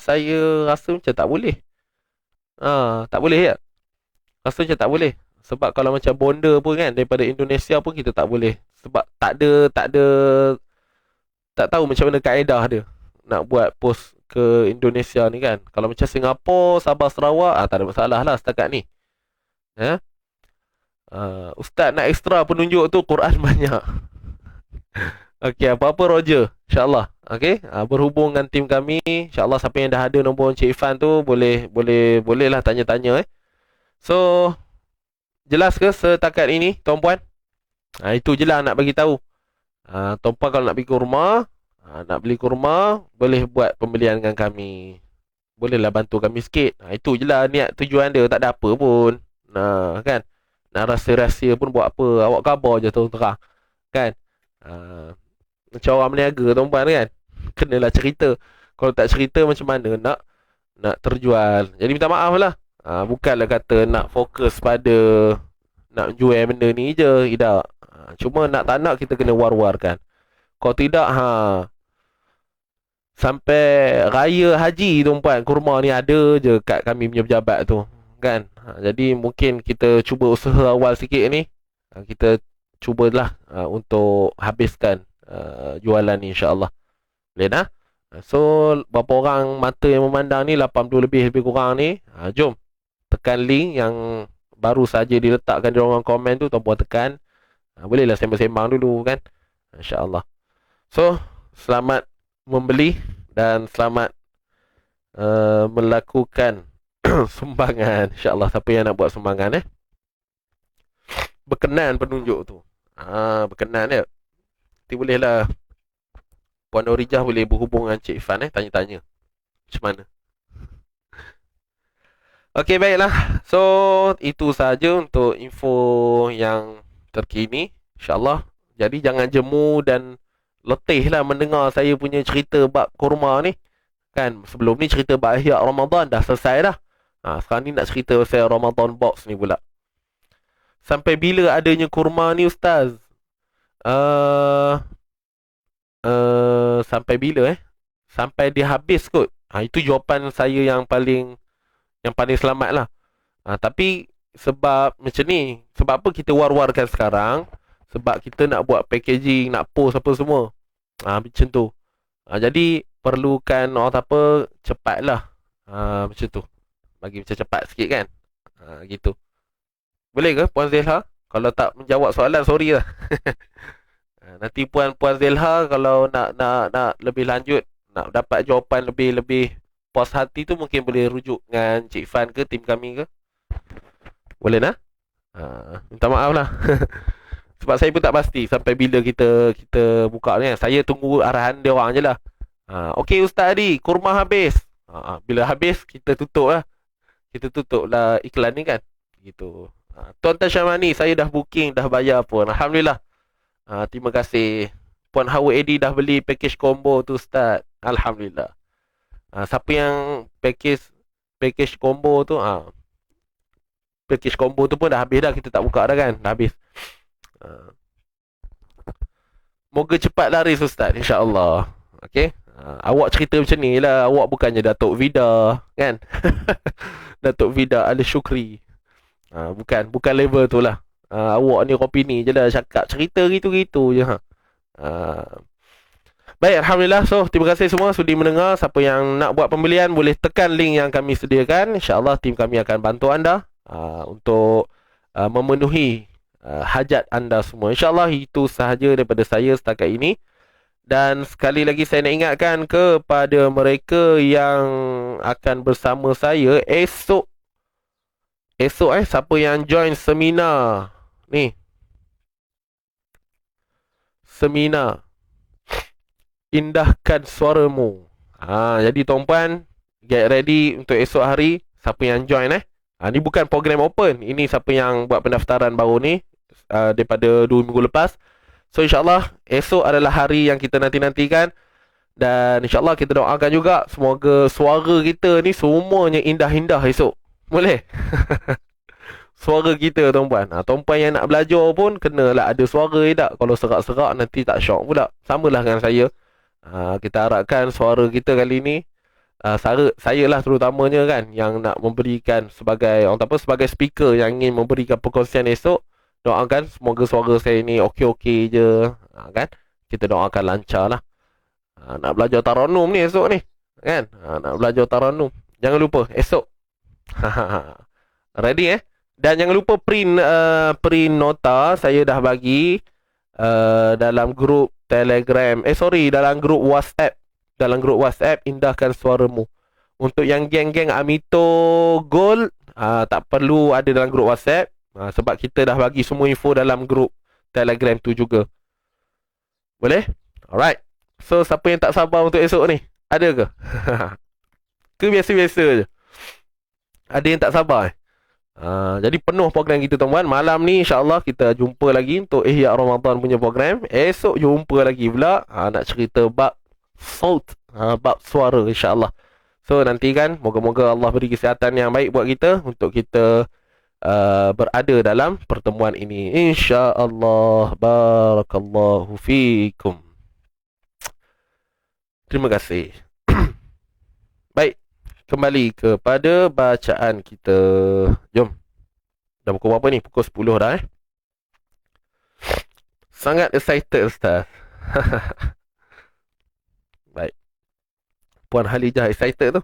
saya rasa macam tak boleh. Tak boleh ya? Rasa macam tak boleh. Sebab kalau macam bonda pun kan, daripada Indonesia pun kita tak boleh. Sebab tak tahu macam mana kaedah dia nak buat post ke Indonesia ni kan. Kalau macam Singapura, Sabah, Sarawak, tak ada masalah lah setakat ni. Ustaz nak ekstra penunjuk tu, Quran banyak. Okey, apa-apa Roger, insyaAllah. Okey, berhubung dengan tim kami, insyaAllah. Siapa yang dah ada nombor Encik Ifan tu, boleh lah tanya-tanya. So, jelas ke setakat ini tuan-puan? Itu je lah nak bagi tahu. Tuan-puan kalau nak pergi ke rumah, nak beli kurma, boleh buat pembelian dengan kami. Bolehlah bantu kami sikit. Itu je lah niat tujuan dia. Tak ada apa pun. Kan? Nak rahsia-rahsia pun buat apa. Awak khabar je terang. Kan? Macam orang meniaga tuan-puan kan? Kenalah cerita. Kalau tak cerita macam mana nak terjual. Jadi minta maaf lah. Bukanlah kata nak fokus pada nak jual benda ni je. Tidak. Cuma nak tak nak kita kena war-warkan. Kalau tidak, sampai raya haji tuan-puan, kurma ni ada je kat kami punya pejabat tu kan. Jadi mungkin kita cuba usaha awal sikit ni. Kita cubalah untuk habiskan jualan ni insya-Allah. Boleh dah? So berapa orang mata yang memandang ni, 80 lebih kurang ni. Jom tekan link yang baru saja diletakkan di ruangan komen tu, tuan-puan tekan. Bolehlah sembang-sembang dulu kan, insya-Allah. So selamat membeli dan selamat melakukan sumbangan insya-Allah. Siapa yang nak buat sumbangan berkenan penunjuk tu, berkenan ya, nanti bolehlah Puan Norijah boleh berhubung dengan Cik Ifan tanya-tanya macam mana. Okey, baiklah. So, itu saja untuk info yang terkini, insya-Allah. Jadi jangan jemu dan letihlah mendengar saya punya cerita bab kurma ni. Kan, sebelum ni cerita bab Ihya Ramadan dah selesai dah. Sekarang ni nak cerita pasal Ramadan box ni pula. Sampai bila adanya kurma ni ustaz? Sampai bila Sampai dia habis kot. Itu jawapan saya yang paling selamat lah. Tapi sebab macam ni, sebab apa kita war-warkan sekarang? Sebab kita nak buat packaging, nak post apa semua. Macam tu. Jadi perlukan orang apa, cepat lah. Macam tu. Bagi macam cepat sikit kan. Gitu. Boleh ke Puan Zelha? Kalau tak menjawab soalan, sorry lah. Nanti Puan Zelha kalau nak lebih lanjut, nak dapat jawapan lebih puas hati tu, mungkin boleh rujuk dengan Cik Fan ke tim kami ke. Boleh nak? Minta maaf lah. Sebab saya pun tak pasti sampai bila kita buka ni. Saya tunggu arahan dia orang je lah. Okey Ustaz Adi, kurma habis. Bila habis, kita tutup lah. Kita tutup lah iklan ni kan. Gitu. Tuan Tashamani, saya dah booking, dah bayar pun. Alhamdulillah. Terima kasih. Puan Hawa Edi dah beli package combo tu Ustaz. Alhamdulillah. Siapa yang package combo tu, package combo tu pun dah habis dah. Kita tak buka dah kan. Dah habis. Moga cepat laris Ustaz, insya-Allah. Okey. Awak cerita macam ni lah. Awak bukannya Datuk Vida kan. Datuk Vida Al-Syukri. Bukan level tu lah. Awak ni kopi ni je lah cakap cerita gitu-gitu je. Baik, Alhamdulillah. So, terima kasih semua sudi mendengar. Siapa yang nak buat pembelian, boleh tekan link yang kami sediakan. InsyaAllah tim kami akan bantu anda untuk memenuhi hajat anda semua. InsyaAllah itu sahaja daripada saya setakat ini. Dan sekali lagi saya nak ingatkan kepada mereka yang akan bersama saya esok, siapa yang join seminar ni, seminar Indahkan Suaramu. Jadi tuan-puan, get ready untuk esok hari. Siapa yang join ni bukan program open. Ini siapa yang buat pendaftaran baru ni daripada 2 minggu lepas. So insyaAllah esok adalah hari yang kita nanti-nantikan. Dan insyaAllah kita doakan juga semoga suara kita ni semuanya indah-indah esok. Boleh? Suara kita tuan-puan. Tuan-puan yang nak belajar pun kenalah ada suara tak. Kalau serak-serak nanti tak syok pula. Samalah dengan saya. Kita harapkan suara kita kali ni, saya lah terutamanya kan, yang nak memberikan sebagai sebagai speaker yang ingin memberikan perkongsian esok. Doakan semoga suara saya ni okey-okey je, kan. Kita doakan lancar lah. Nak belajar Taranum ni esok ni, kan. Nak belajar Taranum. Jangan lupa esok. Ready Dan jangan lupa print nota. Saya dah bagi dalam grup Telegram. Dalam grup WhatsApp. Dalam grup WhatsApp Indahkan Suaramu. Untuk yang geng-geng Amito Gold, tak perlu ada dalam grup WhatsApp. Sebab kita dah bagi semua info dalam grup Telegram tu juga. Boleh? Alright. So, siapa yang tak sabar untuk esok ni? Ada ke? Ke biasa-biasa je? Ada yang tak sabar jadi penuh program kita tuan-tuan. Malam ni insyaAllah kita jumpa lagi untuk Ihya Ramadan punya program. Esok jumpa lagi pula nak cerita bab saut, bab suara insyaAllah. So nantikan, moga-moga Allah beri kesihatan yang baik buat kita untuk kita berada dalam pertemuan ini insyaAllah. Barakallahu fikum. Terima kasih. Baik, kembali kepada bacaan kita. Jom. Dah pukul berapa ni? Pukul 10 dah Sangat excited Ustaz. Baik. Puan Halijah excited tu.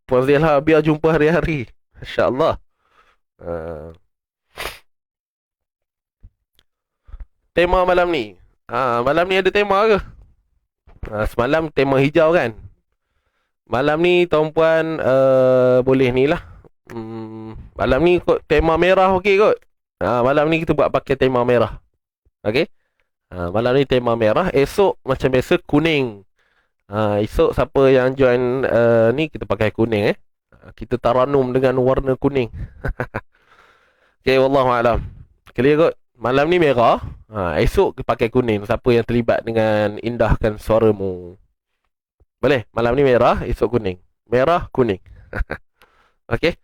Puan Zelha biar jumpa hari-hari. InsyaAllah. Tema malam ni. Malam ni ada tema ke? Semalam tema hijau kan? Malam ni tuan-puan boleh ni lah. Malam ni kot tema merah okey kot. Malam ni kita buat pakai tema merah. Okey? Malam ni tema merah, esok macam biasa kuning. Esok siapa yang join ni kita pakai kuning kita taranum dengan warna kuning. Okay, wallahualam. Clear kot. Malam ni merah, esok pakai kuning. Siapa yang terlibat dengan indahkan suaramu. Boleh? Malam ni merah, esok kuning. Merah, kuning. Okay.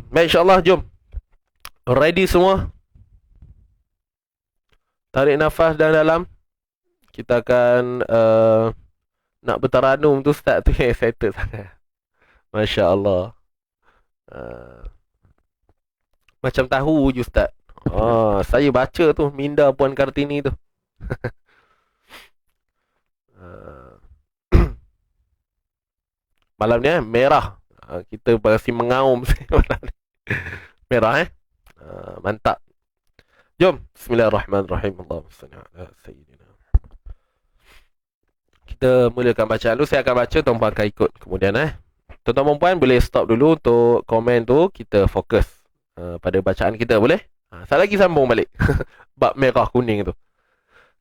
Baik, insyaAllah, jom. Ready semua? Tarik nafas dalam. Kita akan nak bertaranum tu start tu yang excited sangat. Masya Allah. Macam tahu je Ustaz. Saya baca tu Minda Puan Kartini tu. Malam ni merah. Kita pasti mengaum malam ni. Merah mantap. Jom. Bismillahirrahmanirrahim. Allahumma salli ala sayyidina. Kita mulakan bacaan dulu. Saya akan baca, tuan-puan akan ikut kemudian tuan-tuan perempuan boleh stop dulu untuk komen tu. Kita fokus pada bacaan kita, boleh? Saya lagi sambung balik. Bab merah kuning tu.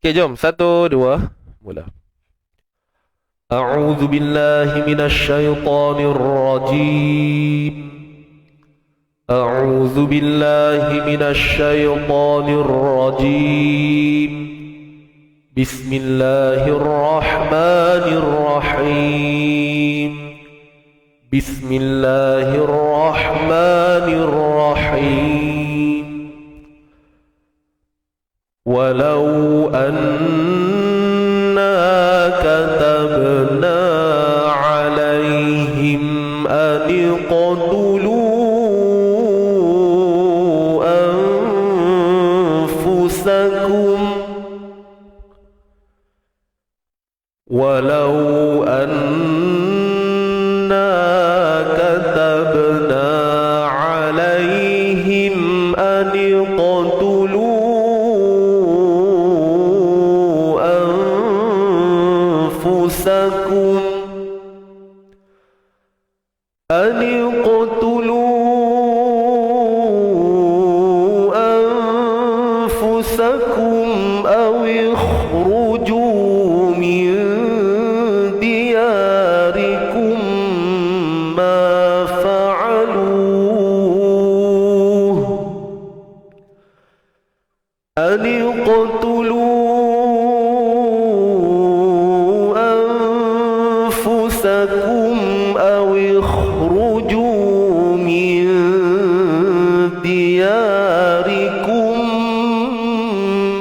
Okay, jom. 1, 2, mula. A'udzu billahi minasy syaithanir rajim. A'udzu billahi minasy syaithanir rajim. Bismillahirrahmanirrahim. Bismillahirrahmanirrahim. Walau anna katabna alaihim an iqtulu anfusakum walau anna katabna alaihim an iqtulu أنفسكم أن اقتلوا أنفسكم أو اخرجوا من دياركم ما فعلوه أن اقتلوا أنفسكم أو اخرجوا من دياركم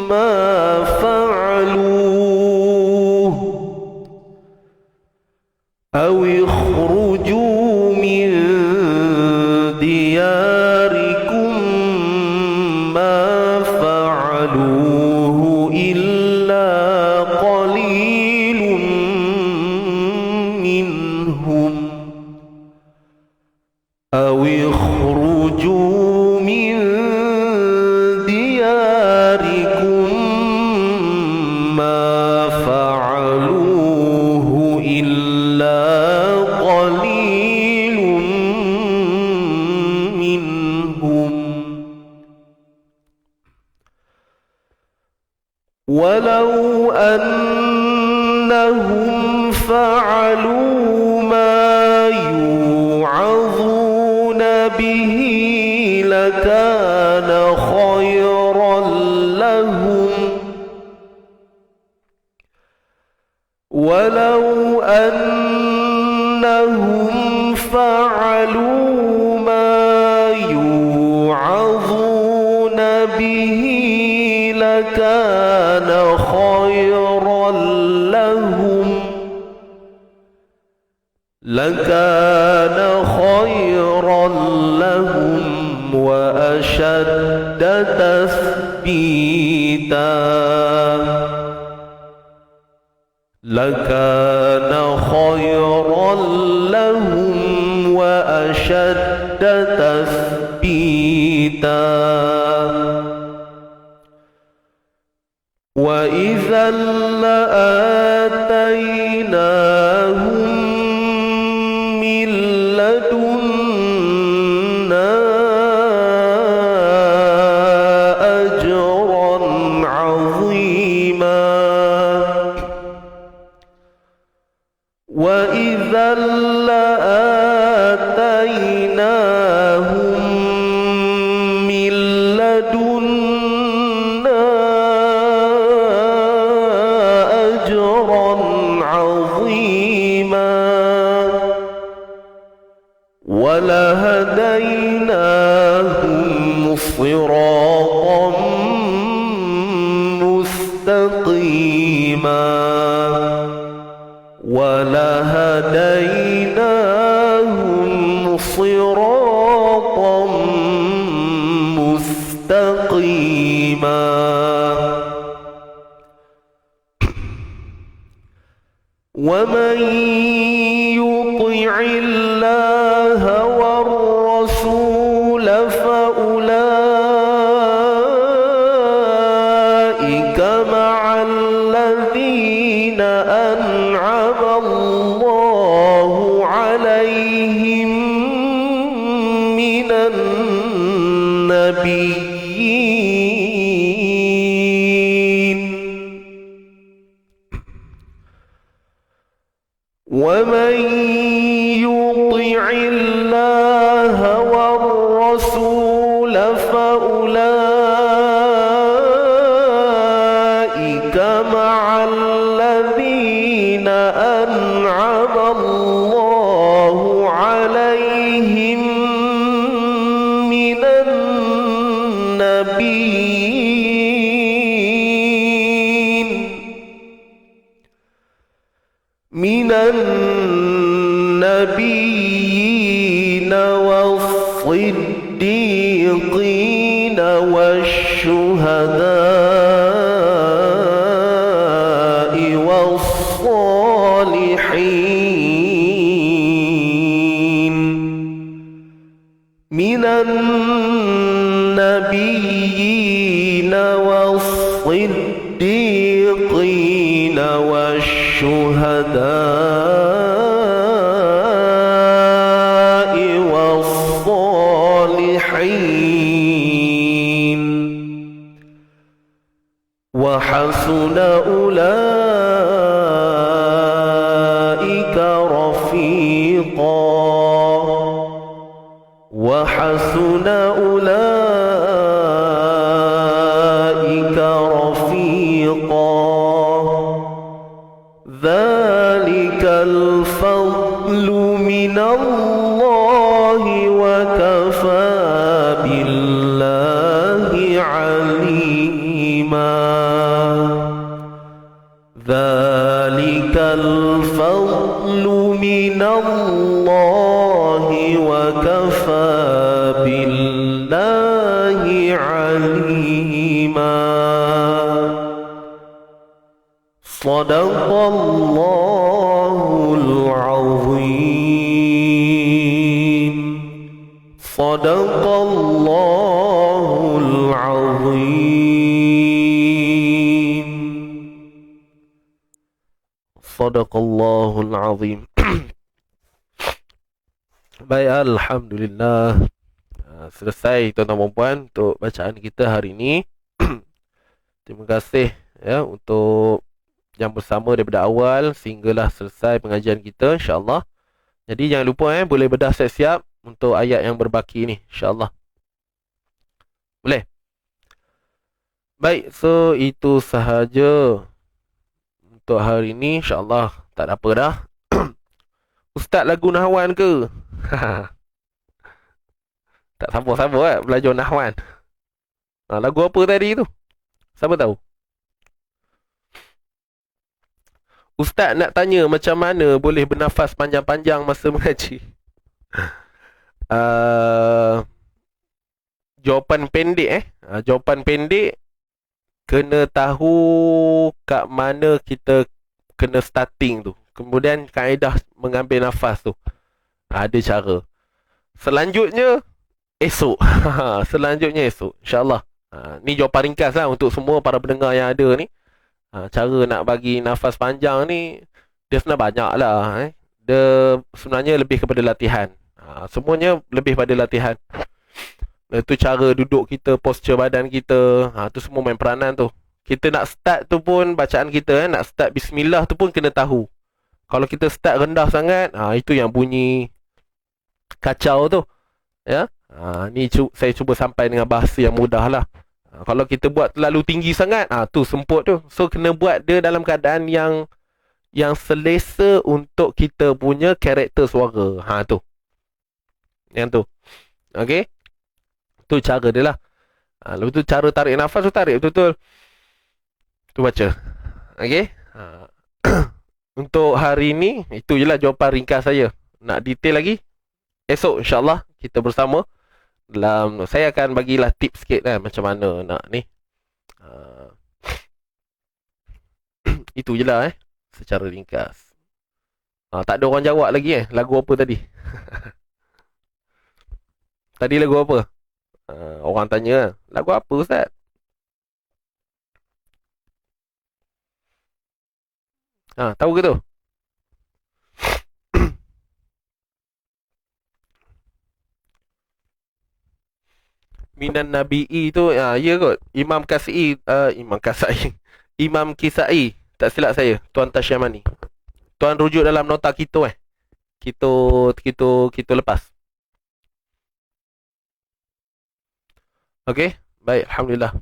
ما فعلوه أو اخرجوا من دياركم ما فعلوه إلا قليل منهم أو اخرجوا من دياركم ما فعلوه إلا قليل منهم ولو أنهم فعلوا ما يوعظون به لكان خيرا لهم ولو أنهم فعلوا ما يوعظون به لكان خيرا لهم وأشد تثبيتا لكان خيرا لهم وأشد تثبيتا وإذا لآتيناهم من لدنا أجرا عظيما صراطا مستقيما ولهديناهم صراطا مستقيما ومن يطع الله والرسول فأولئك مع الذين أنعم الله عليهم من النبيين ومن يطع الله والرسول فأولئك مع الذين أنعم الله عليهم من النبيين والصديقين والشهداء والصالحين من النبيين والصديقين والشهداء والصالحين وحسن أولئك رفيقا وحسن أولئك رفيقا ذلك الفضل من الله وكفى بالله عليما ذلك الفضل من الله وكفى بالله عليما صدق الله العظيم صدق الله العظيم صدق الله العظيم. Baik, alhamdulillah. Selesai tuan-tuan dan puan untuk bacaan kita hari ini. Terima kasih ya untuk yang bersama daripada awal sehinggalah selesai pengajian kita, insya-Allah. Jadi jangan lupa boleh bedah siap-siap untuk ayat yang berbaki ni, insya-Allah. Boleh? Baik, so itu sahaja untuk hari ini, insya-Allah. Tak ada apa dah. Ustaz lagu Nahwan ke? Tak sabar-sabar belajar Nahwan. Lagu apa tadi tu? Siapa tahu? Ustaz nak tanya macam mana boleh bernafas panjang-panjang masa mengaji? Jawapan pendek jawapan pendek, kena tahu kat mana kita kena starting tu. Kemudian kaedah mengambil nafas tu. Ada cara. Selanjutnya esok. Selanjutnya esok, insya-Allah. Ni jawapan ringkas lah untuk semua para pendengar yang ada ni. Cara nak bagi nafas panjang ni dia sebenarnya banyak lah. Dia sebenarnya lebih kepada latihan. Semuanya lebih pada latihan. Itu cara duduk kita, posture badan kita, tu semua main peranan tu. Kita nak start tu pun, bacaan kita nak start bismillah tu pun kena tahu. Kalau kita start rendah sangat, itu yang bunyi kacau tu. Ya. Ni saya cuba sampai dengan bahasa yang mudah lah. Kalau kita buat terlalu tinggi sangat, tu semput tu. So kena buat dia dalam keadaan yang selesa untuk kita punya karakter suara. Tu. Yang tu. Okey. Tu cara dia lah. Lepas tu cara tarik nafas tu tarik betul-betul. Tu baca. Okey. Untuk hari ni, itu je lah jawapan ringkas saya. Nak detail lagi, esok insyaAllah kita bersama. Saya akan bagilah tips sikit kan, macam mana nak ni. Itu je lah secara ringkas. Tak ada orang jawab lagi lagu apa tadi. Tadi lagu apa? Orang tanya, lagu apa Ustaz? Tahu ke tu? Minan Nabi'i tu, ya kot. Imam Kasai, Imam Kasai. Imam Kisai, tak silap saya, Tuan Tasyamani. Tuan rujuk dalam nota kita kita lepas. Okey, baik, alhamdulillah.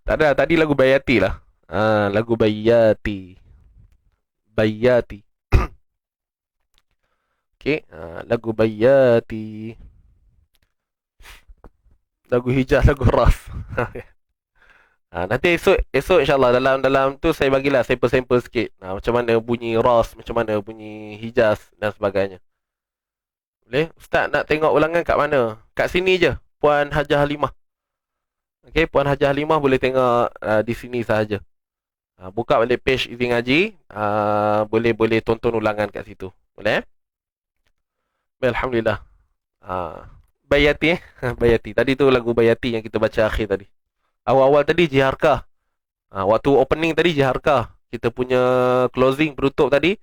Tak ada, tadi lagu Bayati lah. Lagu Bayati. Bayati. Okey, lagu Bayati. Lagu Hijaz, lagu Ras. Nanti esok insyaAllah dalam tu saya bagilah sampel-sampel sikit. Macam mana bunyi Ras, macam mana bunyi Hijaz dan sebagainya. Boleh? Ustaz nak tengok ulangan kat mana? Kat sini je, Puan Hajah Halimah. Okey, Puan Hajah Halimah boleh tengok di sini sahaja. Buka balik page Izin Ngaji, boleh tonton ulangan kat situ. Boleh? Alhamdulillah. Bayati Bayati. Tadi tu lagu Bayati yang kita baca akhir tadi. Awal-awal tadi Jiharkah. Waktu opening tadi Jiharkah. Kita punya closing penutup tadi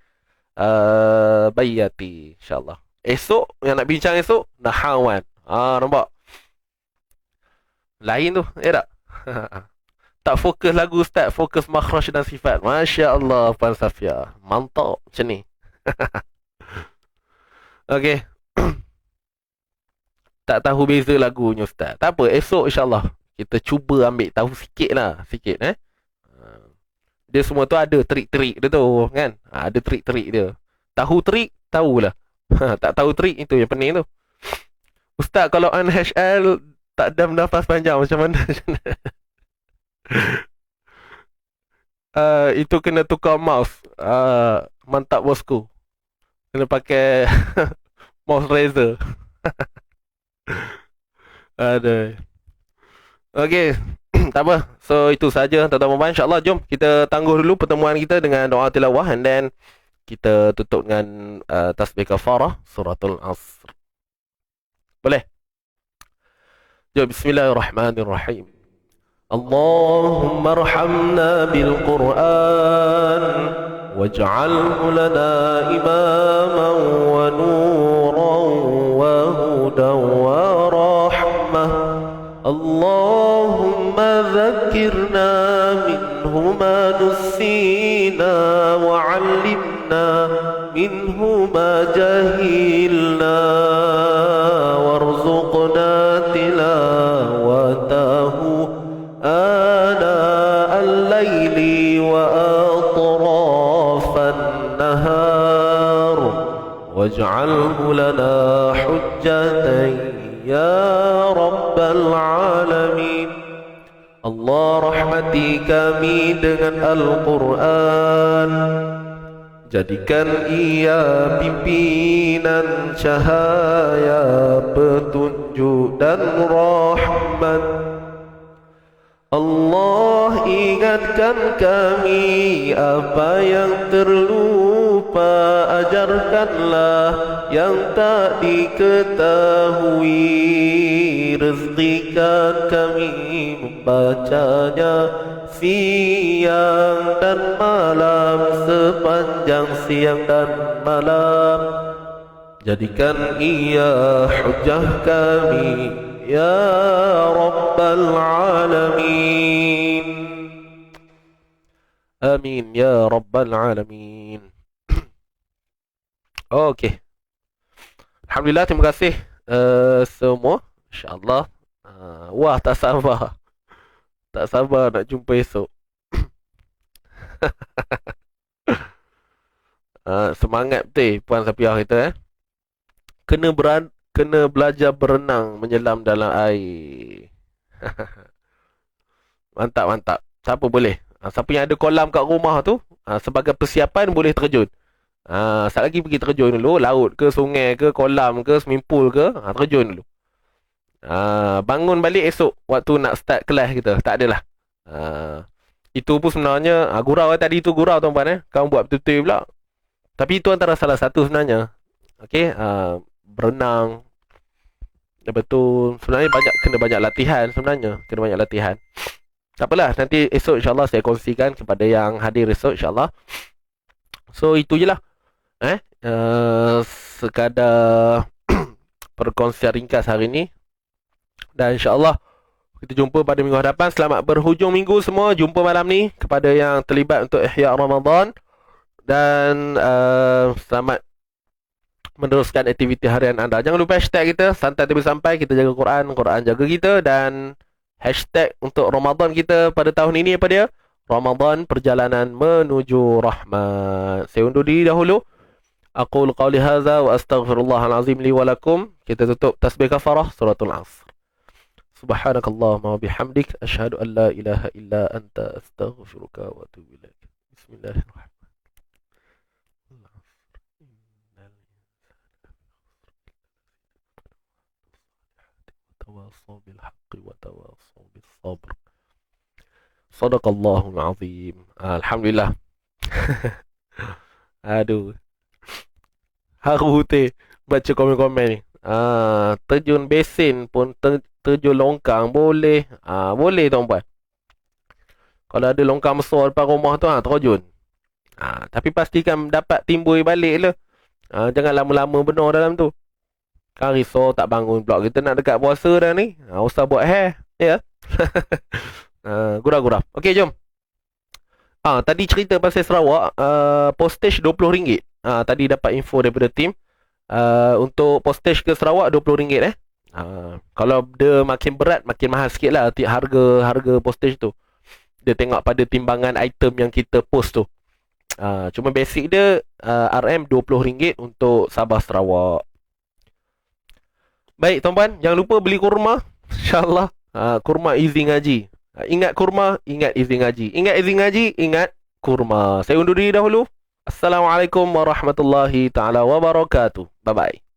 Bayati, insyaAllah. Esok yang nak bincang esok Nahawan. Nampak? Lain tu, tak? Tak fokus lagu Ustaz, fokus makhraj dan sifat. Masya Allah, Puan Safia. Mantap macam ni. Okey. Tak tahu beza lagunya Ustaz. Tak apa, esok insyaAllah kita cuba ambil tahu sikit lah. Sikit Dia semua tu ada trik-trik dia tu kan. Ada trik-trik dia. Tahu trik, tahulah. Tak tahu trik, itu yang pening tu. Ustaz, kalau NHL tak ada nafas panjang macam mana? Itu kena tukar mouse. Mantap bosku. Kena pakai mouse Razer. Aduh. Okey. Tak apa. So itu saja tuan-tuan. InsyaAllah jom kita tangguh dulu pertemuan kita dengan doa tilawah, and then kita tutup dengan tasbih kafarah suratul Asr. Boleh? Jom, bismillahirrahmanirrahim. Allahumma arhamna bil Qur'an waj'alhu lana imaman wa nuran wa hudan wa rahmah. Allahumma dhakkirna minhu ma nusina wa 'allimna minhu ma jahilna warzuqna tilawatahu ana al-laili wa atrafan nahar waj'alhu lana hujjatan ya rabbal alamin. Allah, rahmati kami dengan Al-Quran, jadikan ia pimpinan cahaya, petunjuk dan rahmat. Allah, ingatkan kami apa yang terlupa, ajarkanlah yang tak diketahui, rezekikan kami membacanya siang dan malam, sepanjang siang dan malam. Jadikan ia hujjah kami ya rabbal alamin. Amin ya rabbal alamin. Okey. Alhamdulillah, terima kasih semua. InsyaAllah. Wah, tak sabar. Tak sabar nak jumpa esok. Semangat betul Puan Safiah kita kena belajar berenang, menyelam dalam air. Mantap. Siapa boleh? Siapa yang ada kolam kat rumah tu, sebagai persiapan boleh terjun. Sekali lagi pergi terjun dulu, laut ke, sungai ke, kolam ke, swimming pool ke, terjun dulu. Bangun balik esok waktu nak start kelas kita. Tak adalah. Itu pun sebenarnya gurau tadi tu gurau tuan-tuan Kamu buat betul-betul pula. Tapi itu antara salah satu sebenarnya. Okey, berenang. Betul. Sebenarnya kena banyak latihan sebenarnya. Kena banyak latihan. Tak apalah, nanti esok insya-Allah saya kongsikan kepada yang hadir esok insya-Allah. So itu je lah. Sekadar perkongsian ringkas hari ni. Dan insya-Allah kita jumpa pada minggu hadapan. Selamat berhujung minggu semua. Jumpa malam ni kepada yang terlibat untuk Ihya Ramadan. Dan selamat meneruskan aktiviti harian anda. Jangan lupa hashtag kita santai tapi sampai. Kita jaga Quran, Quran jaga kita. Dan hashtag untuk Ramadan kita pada tahun ini apa dia? Ramadan perjalanan menuju rahmat. Saya undur diri dahulu. Aqul qawli hadza wa astaghfirullahal azim li wa lakum. Kita tutup tasbih kafarah suratul Asr. Subhanakallahumma wa bihamdik asyhadu an la ilaha illa anta astaghfiruka wa atubu ilaik. Bismillahirrahmanirrahim. Tawassaw bil haqqi wa tawassaw bis sabr. Sadaqallahul azim. Alhamdulillah. Aduh. Haru teh baca komen-komen ni. Terjun besin pun terjun longkang boleh. Boleh tuan-puan. Kalau ada longkang besar depan rumah tu terjun. Tapi pastikan dapat timbul balik lah. Jangan lama-lama benar dalam tu. Kan risau tak bangun pula. Kita nak dekat puasa dah ni. Usah buat hair. Ya. Gurau-gurau. Okey, jom. Tadi cerita pasal Sarawak. Postage RM20. Tadi dapat info daripada tim. Untuk postage ke Sarawak RM20. Kalau dia makin berat, makin mahal sikit lah harga postage tu. Dia tengok pada timbangan item yang kita post tu. Cuma basic dia RM RM20 untuk Sabah Sarawak. Baik tuan-puan, jangan lupa beli kurma. InsyaAllah kurma Easy Ngaji. Ingat kurma, ingat Easy Ngaji. Ingat Easy Ngaji, ingat kurma. Saya undur diri dahulu. Assalamualaikum warahmatullahi ta'ala wabarakatuh. Bye-bye.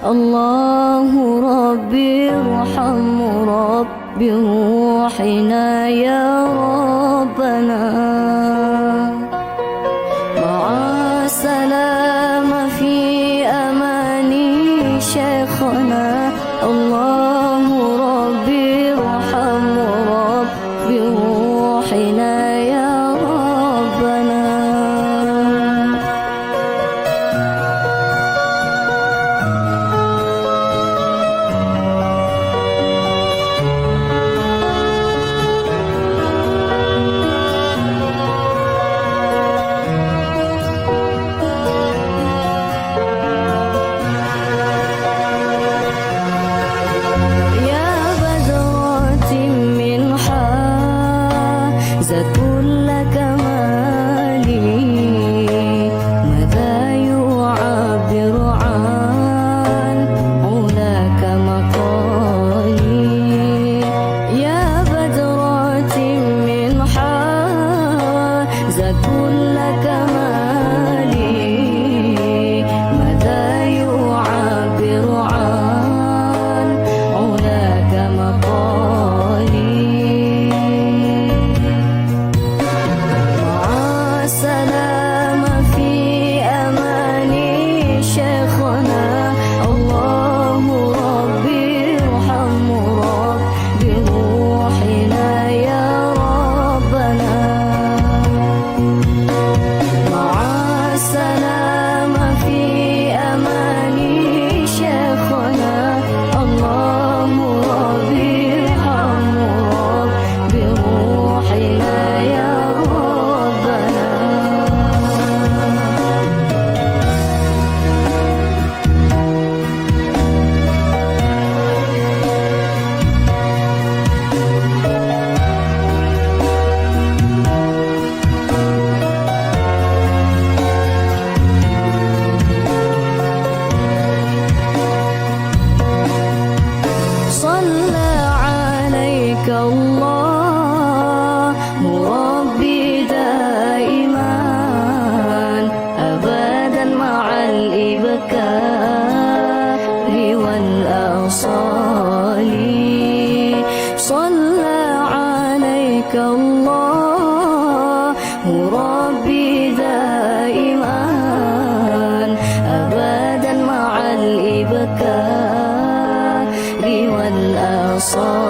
الله ربي ارحم ربي روحنا يا ربنا مع السلامة في أماني شيخنا الله ربي ارحم ربي روحنا يا ربنا ربي دائما أبدا مع الإبكار والآصال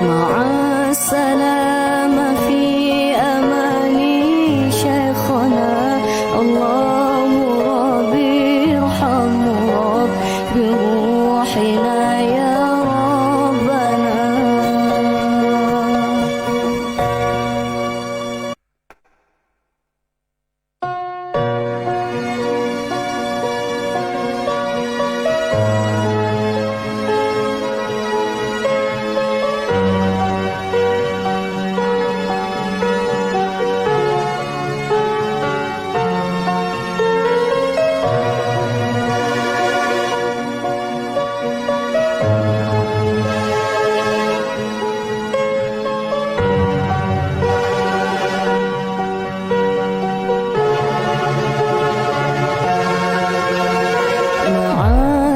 مع السلامة في أماني شيخنا الله ربي ارحم رب بروحنا يا ربنا.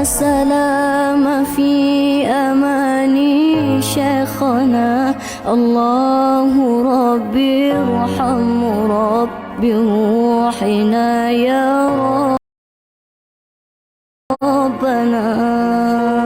السلام في أماني شيخنا الله ربي ارحم رب بروحنا يا ربنا.